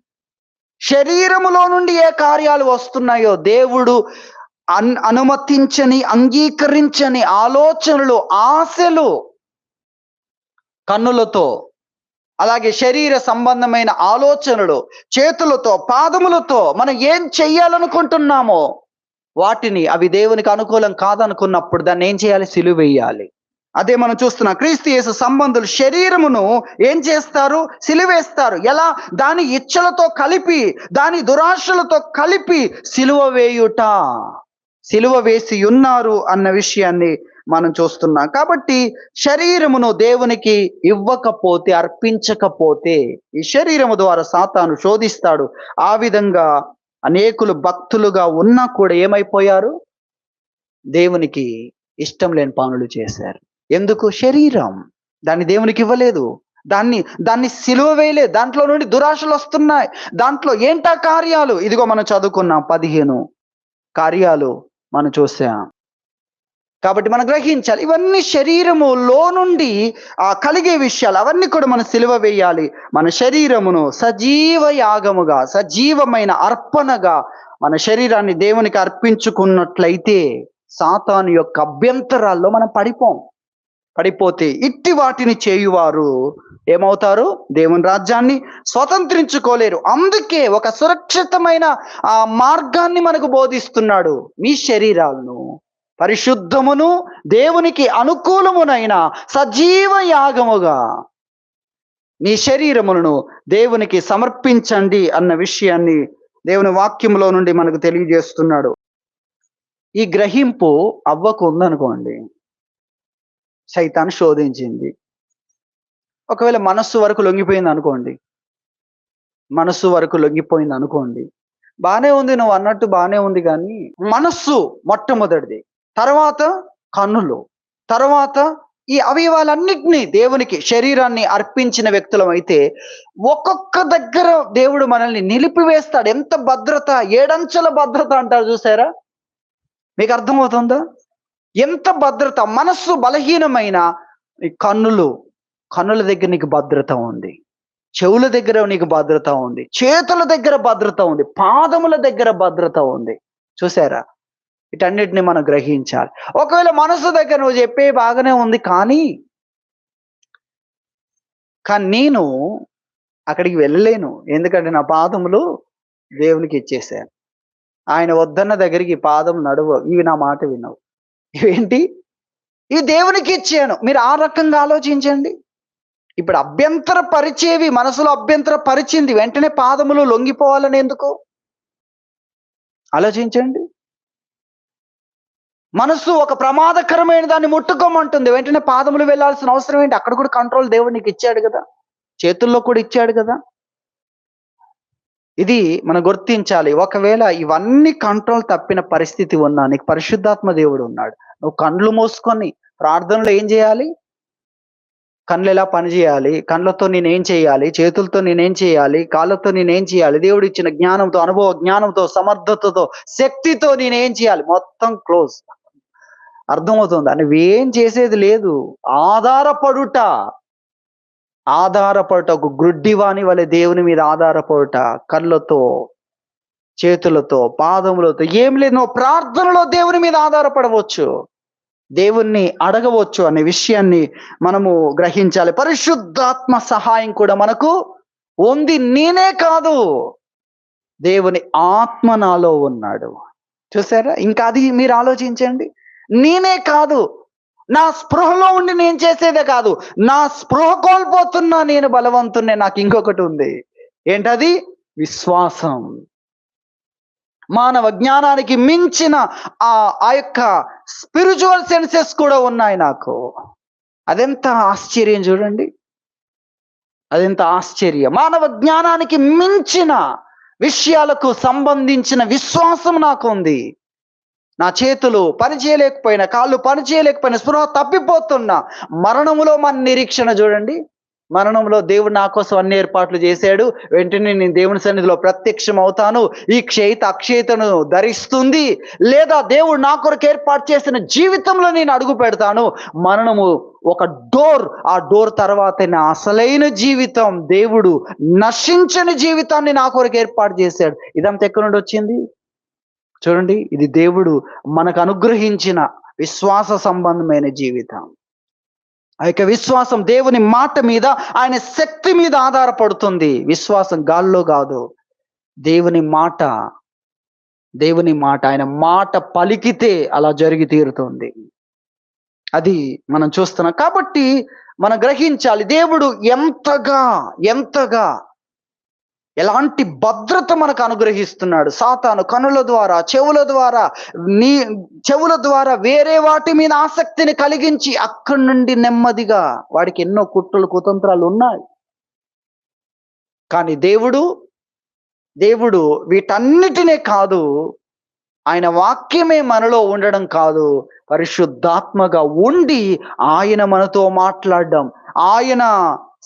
శరీరములో నుండి ఏ కార్యాలు వస్తున్నాయో, దేవుడు అనుమతించని, అంగీకరించని ఆలోచనలు, ఆశలు కన్నులతో, అలాగే శరీర సంబంధమైన ఆలోచనలు చేతులతో, పాదములతో మనం ఏం చెయ్యాలనుకుంటున్నామో వాటిని, అవి దేవునికి అనుకూలం కాదనుకున్నప్పుడు దాన్ని ఏం చేయాలి? సిలువేయాలి. అదే మనం చూస్తున్నాం. క్రీస్తు యేసు సంబంధులు శరీరమును ఏం చేస్తారు? సిలువేస్తారు. ఎలా? దాని ఇచ్చలతో కలిపి, దాని దురాశలతో కలిపి సిలువ వేయుట, సిలువ వేసి ఉన్నారు అన్న విషయాన్ని మనం చూస్తున్నాం. కాబట్టి శరీరమును దేవునికి ఇవ్వకపోతే, అర్పించకపోతే ఈ శరీరము ద్వారా సాతాను శోధిస్తాడు. ఆ విధంగా అనేకులు భక్తులుగా ఉన్నా కూడా ఏమైపోయారు? దేవునికి ఇష్టం లేని పనులు చేశారు. ఎందుకు? శరీరం. దాన్ని దేవునికి ఇవ్వలేదు, దాన్ని సిలువ వేయలేదు, దాంట్లో నుండి దురాశలు వస్తున్నాయి. దాంట్లో ఏంటా కార్యాలు? ఇదిగో మనం చదువుకున్నాం, 15 కార్యాలు మనం చూసాం. కాబట్టి మనం గ్రహించాలి, ఇవన్నీ శరీరములో నుండి కలిగే విషయాలు, అవన్నీ కూడా మనం సిలువ వేయాలి. మన శరీరమును సజీవ యాగముగా, సజీవమైన అర్పణగా మన శరీరాన్ని దేవునికి అర్పించుకున్నట్లయితే సాతాను యొక్క అభ్యంతరాల్లో మనం పడిపోతే ఇట్టి వాటిని చేయువారు ఏమవుతారు? దేవుని రాజ్యాన్ని స్వతంత్రించుకోలేరు. అందుకే ఒక సురక్షితమైన మార్గాన్ని మనకు బోధిస్తున్నాడు. మీ శరీరాలను పరిశుద్ధమును దేవునికి అనుకూలమునైన సజీవ యాగముగా మీ శరీరములను దేవునికి సమర్పించండి అన్న విషయాన్ని దేవుని వాక్యములో నుండి మనకు తెలియజేస్తున్నాడు. ఈ గ్రహింపు అవ్వకు ఉందనుకోండి, సైతాను శోధించింది. ఒకవేళ మనస్సు వరకు లొంగిపోయింది అనుకోండి, బానే ఉంది, నువ్వు అన్నట్టు బానే ఉంది, కానీ మనస్సు మొట్టమొదటిది, తర్వాత కన్నులు, తర్వాత ఈ అవయవాలన్నిటినీ దేవునికి, శరీరాన్ని అర్పించిన వ్యక్తులం అయితే ఒక్కొక్క దగ్గర దేవుడు మనల్ని నిలిపివేస్తాడు. ఎంత భద్రత! 7 అంచెల భద్రత అంటారు చూసారా? మీకు అర్థమవుతుందా? ఎంత భద్రత! మనస్సు బలహీనమైన కన్నుల దగ్గర నీకు భద్రత ఉంది, చెవుల దగ్గర నీకు భద్రత ఉంది, చేతుల దగ్గర భద్రత ఉంది, పాదముల దగ్గర భద్రత ఉంది. చూసారా? వీటన్నిటిని మనం గ్రహించాలి. ఒకవేళ మనసు దగ్గర నువ్వు చెప్పే బాగానే ఉంది, కానీ నేను అక్కడికి వెళ్ళలేను, ఎందుకంటే నా పాదములు దేవునికి ఇచ్చేసాను. ఆయన వద్దన్న దగ్గరికి పాదం నడువు, ఇవి నా మాట వినవు. ఇవేంటి? ఇవి దేవునికి ఇచ్చాను. మీరు ఆ రకంగా ఆలోచించండి. ఇప్పుడు అభ్యంతర పరిచేవి, మనసులో అభ్యంతర పరిచింది, వెంటనే పాదములు లొంగిపోవాలని ఎందుకు? ఆలోచించండి. మనస్సు ఒక ప్రమాదకరమైన దాన్ని ముట్టుకోమంటుంది, వెంటనే పాదములు వెళ్ళాల్సిన అవసరం ఏంటి? అక్కడ కూడా కంట్రోల్ దేవుడు నీకు ఇచ్చాడు కదా, చేతుల్లో కూడా ఇచ్చాడు కదా. ఇది మనం గుర్తించాలి. ఒకవేళ ఇవన్నీ కంట్రోల్ తప్పిన పరిస్థితి ఉన్నా, నీకు పరిశుద్ధాత్మ దేవుడు ఉన్నాడు. నువ్వు కళ్ళు మూసుకొని ప్రార్థనలో ఏం చేయాలి? కళ్ళు ఎలా పని చేయాలి, కళ్ళతో నేనేం చేయాలి, చేతులతో నేనేం చేయాలి, కాళ్ళతో నేనేం చేయాలి, దేవుడు ఇచ్చిన జ్ఞానంతో, అనుభవ జ్ఞానంతో, సమర్థతతో, శక్తితో నేనేం చేయాలి, మొత్తం క్లోజ్. అర్థమవుతుందా? నువ్వేం చేసేది లేదు. ఆధారపడుట, ఒక గ్రుడ్డివాని వలె దేవుని మీద ఆధారపడుట, కళ్ళతో, చేతులతో, పాదములతో ఏం లేదు. నువ్వు ప్రార్థనలో దేవుని మీద ఆధారపడవచ్చు. దేవుణ్ణి అడగవచ్చు అనే విషయాన్ని మనము గ్రహించాలి. పరిశుద్ధాత్మ సహాయం కూడా మనకు ఉంది. నేనే కాదు, దేవుని ఆత్మ నాలో ఉన్నాడు. చూసారా? ఇంకా అది మీరు ఆలోచించండి. నేనే కాదు, నా స్పృహలో ఉండి నేను చేసేదే కాదు, నా స్పృహ కోల్పోతున్నా నేను బలవంతున్నే. నాకు ఇంకొకటి ఉంది. ఏంటది? విశ్వాసం. మానవ జ్ఞానానికి మించిన ఆ యొక్క స్పిరిచువల్ సెన్సెస్ కూడా ఉన్నాయి నాకు. అదెంత ఆశ్చర్యం చూడండి, అదెంత ఆశ్చర్యం. మానవ జ్ఞానానికి మించిన విషయాలకు సంబంధించిన విశ్వాసం నాకు ఉంది. నా చేతులు పని చేయలేకపోయినా, కాళ్ళు పని చేయలేకపోయినా, స్పృహ తప్పిపోతున్నా, మరణములో మన నిరీక్షణ చూడండి. మరణంలో దేవుడు నా కోసం అన్ని ఏర్పాట్లు చేశాడు. వెంటనే నేను దేవుని సన్నిధిలో ప్రత్యక్షం అవుతాను. ఈ క్షయిత అక్షయితను ధరిస్తుంది. లేదా దేవుడు నా కొరకు ఏర్పాటు చేసిన జీవితంలో నేను అడుగు పెడతాను. మరణము ఒక డోర్, ఆ డోర్ తర్వాత నా అసలైన జీవితం, దేవుడు నశించని జీవితాన్ని నా కొరకు ఏర్పాటు చేశాడు. ఇదంతా ఎక్కడి నుండి వచ్చింది చూడండి. ఇది దేవుడు మనకు అనుగ్రహించిన విశ్వాస సంబంధమైన జీవితం. ఆ యొక్క విశ్వాసం దేవుని మాట మీద, ఆయన శక్తి మీద ఆధారపడుతుంది. విశ్వాసం గాల్లో కాదు, దేవుని మాట. ఆయన మాట పలికితే అలా జరిగి తీరుతుంది. అది మనం చూస్తున్నాం. కాబట్టి మనం గ్రహించాలి, దేవుడు ఎంతగా ఎలాంటి భద్రత మనకు అనుగ్రహిస్తున్నాడు. సాతాను కనుల ద్వారా, చెవుల ద్వారా వేరే వాటి మీద ఆసక్తిని కలిగించి అక్కడి నుండి నెమ్మదిగా వాడికి ఎన్నో కుట్రలు కుతంత్రాలు ఉన్నాయి. కానీ దేవుడు వీటన్నిటినే కాదు, ఆయన వాక్యమే మనలో ఉండడం కాదు, పరిశుద్ధాత్మగా ఉండి ఆయన మనతో మాట్లాడడం, ఆయన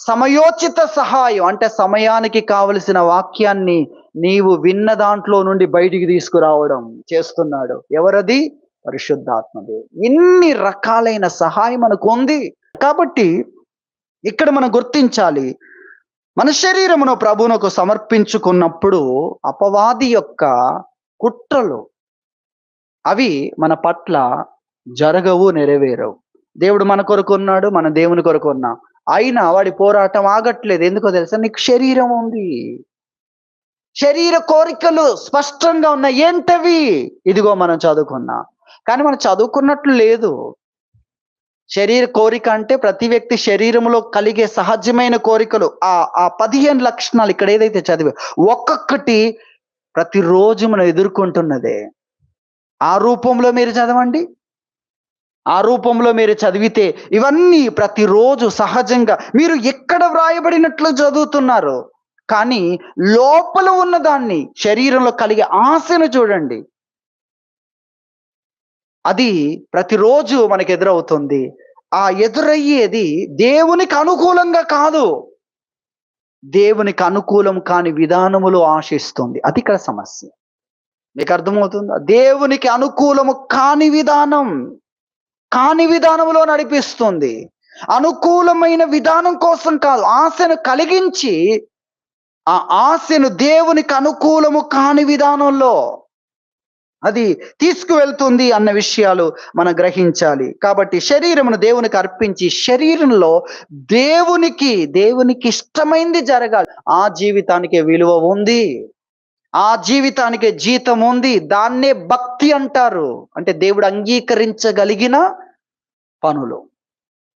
సమయోచిత సహాయం అంటే సమయానికి కావలసిన వాక్యాన్ని నీవు విన్న దాంట్లో నుండి బయటికి తీసుకురావడం చేస్తున్నాడు. ఎవరది? పరిశుద్ధాత్మదే. ఇన్ని రకాలైన సహాయం మనకు ఉంది. కాబట్టి ఇక్కడ మనం గుర్తించాలి, మన శరీరమును ప్రభువునకు సమర్పించుకున్నప్పుడు అపవాది యొక్క కుట్రలు అవి మన పట్ల జరగవు, నెరవేరవు. దేవుడు మన కొరకు ఉన్నాడు, మన దేవుని కొరకు ఉన్నా, అయినా వాడి పోరాటం ఆగట్లేదు. ఎందుకో తెలుసా? నీకు శరీరం ఉంది, శరీర కోరికలు స్పష్టంగా ఉన్నాయి. ఏంటవి? ఇదిగో మనం చదువుకున్నా, కానీ మనం చదువుకున్నట్లు లేదు. శరీర కోరిక అంటే ప్రతి వ్యక్తి శరీరంలో కలిగే సహజమైన కోరికలు. ఆ 15 లక్షణాలు ఇక్కడ ఏదైతే చదివా, ఒక్కొక్కటి ప్రతిరోజు మనం ఎదుర్కొంటున్నదే. ఆ రూపంలో మీరు చదవండి, ఆ రూపంలో మీరు చదివితే ఇవన్నీ ప్రతిరోజు సహజంగా మీరు ఎక్కడ వ్రాయబడినట్లు చదువుతున్నారు, కానీ లోపల ఉన్న దాన్ని, శరీరంలో కలిగే ఆశను చూడండి, అది ప్రతిరోజు మనకు ఎదురవుతుంది. ఆ ఎదురయ్యేది దేవునికి అనుకూలంగా కాదు, దేవునికి అనుకూలం కాని విధానములో ఆశిస్తుంది. అది ఇక్కడ సమస్య. మీకు అర్థమవుతుందా? దేవునికి అనుకూలము కాని విధానంలో నడిపిస్తుంది. అనుకూలమైన విధానం కోసం కాదు, ఆశను కలిగించి ఆ ఆశను దేవునికి అనుకూలము కాని విధానంలో అది తీసుకువెళ్తుంది అన్న విషయాలు మనం గ్రహించాలి. కాబట్టి శరీరమును దేవునికి అర్పించి, శరీరంలో దేవునికి ఇష్టమైంది జరగాలి. ఆ జీవితానికి విలువ ఉంది, ఆ జీవితానికి జీతం ఉంది. దాన్నే భక్తి అంటారు. అంటే దేవుడు అంగీకరించగలిగిన పనులు.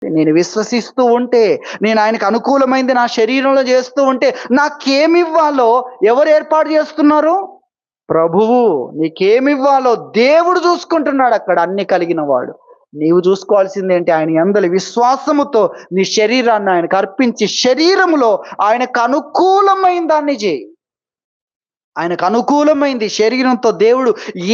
నేను విశ్వసిస్తూ ఉంటే, నేను ఆయనకు అనుకూలమైంది నా శరీరంలో చేస్తూ ఉంటే, నాకేమివ్వాలో ఎవరు ఏర్పాటు చేస్తున్నారు? ప్రభువు. నీకేమివ్వాలో దేవుడు చూసుకుంటున్నాడు. అక్కడ అన్ని కలిగిన వాడు. నీవు చూసుకోవాల్సింది ఏంటి? ఆయన యందలి విశ్వాసముతో నీ శరీరాన్ని ఆయనకు అర్పించి, శరీరములో ఆయనకు అనుకూలమైన దాన్ని చేయి. ఆయనకు అనుకూలమైంది శరీరంతో దేవుడు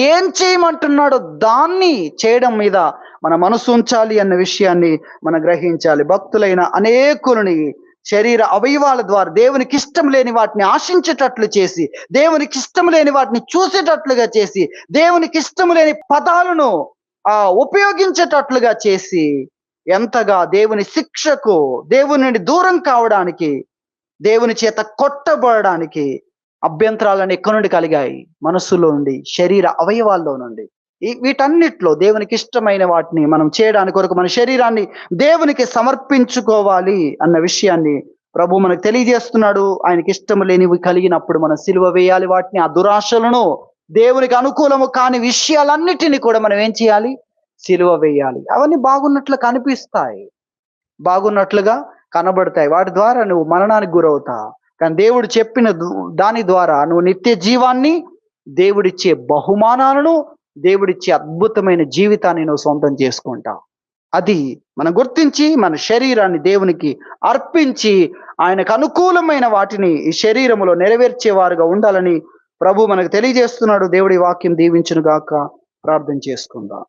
ఏం చేయమంటున్నాడో దాన్ని చేయడం మీద మన మనసు ఉంచాలి అన్న విషయాన్ని మనం గ్రహించాలి. భక్తులైన అనేకులని శరీర అవయవాల ద్వారా దేవునికి ఇష్టం లేని వాటిని ఆశించేటట్లు చేసి, దేవునికి ఇష్టం లేని వాటిని చూసేటట్లుగా చేసి, దేవునికి ఇష్టం లేని పదాలను ఉపయోగించేటట్లుగా చేసి, ఎంతగా దేవుని శిక్షకు, దేవుని నుండి దూరం కావడానికి, దేవుని చేత కొట్టబడడానికి అభ్యంతరాలను ఎక్కడి నుండి కలిగాయి? మనస్సులో నుండి, శరీర అవయవాల్లో నుండి. వీటన్నిటిలో దేవునికి ఇష్టమైన వాటిని మనం చేయడానికి కొరకు మన శరీరాన్ని దేవునికి సమర్పించుకోవాలి అన్న విషయాన్ని ప్రభు మనకు తెలియజేస్తున్నాడు. ఆయనకి ఇష్టం లేనివి కలిగినప్పుడు మనం సిలువ వేయాలి వాటిని. ఆ దురాశలను, దేవునికి అనుకూలము కాని విషయాలన్నిటిని కూడా మనం ఏం చేయాలి? సిలువ వేయాలి. అవన్నీ బాగున్నట్లు కనిపిస్తాయి, బాగున్నట్లుగా కనబడతాయి. వాటి ద్వారా నువ్వు మరణానికి గురవుతావు. కానీ దేవుడు చెప్పిన దాని ద్వారా నువ్వు నిత్య జీవాన్ని, దేవుడిచ్చే బహుమానాలను, దేవుడిచ్చే అద్భుతమైన జీవితాన్ని నువ్వు సొంతం చేసుకుంటావు. అది మనం గుర్తించి మన శరీరాన్ని దేవునికి అర్పించి ఆయనకు అనుకూలమైన వాటిని ఈ శరీరములో నెరవేర్చేవారుగా ఉండాలని ప్రభు మనకు తెలియజేస్తున్నాడు. దేవుడి వాక్యం దీవించును గాక. ప్రార్థన చేసుకుందాం.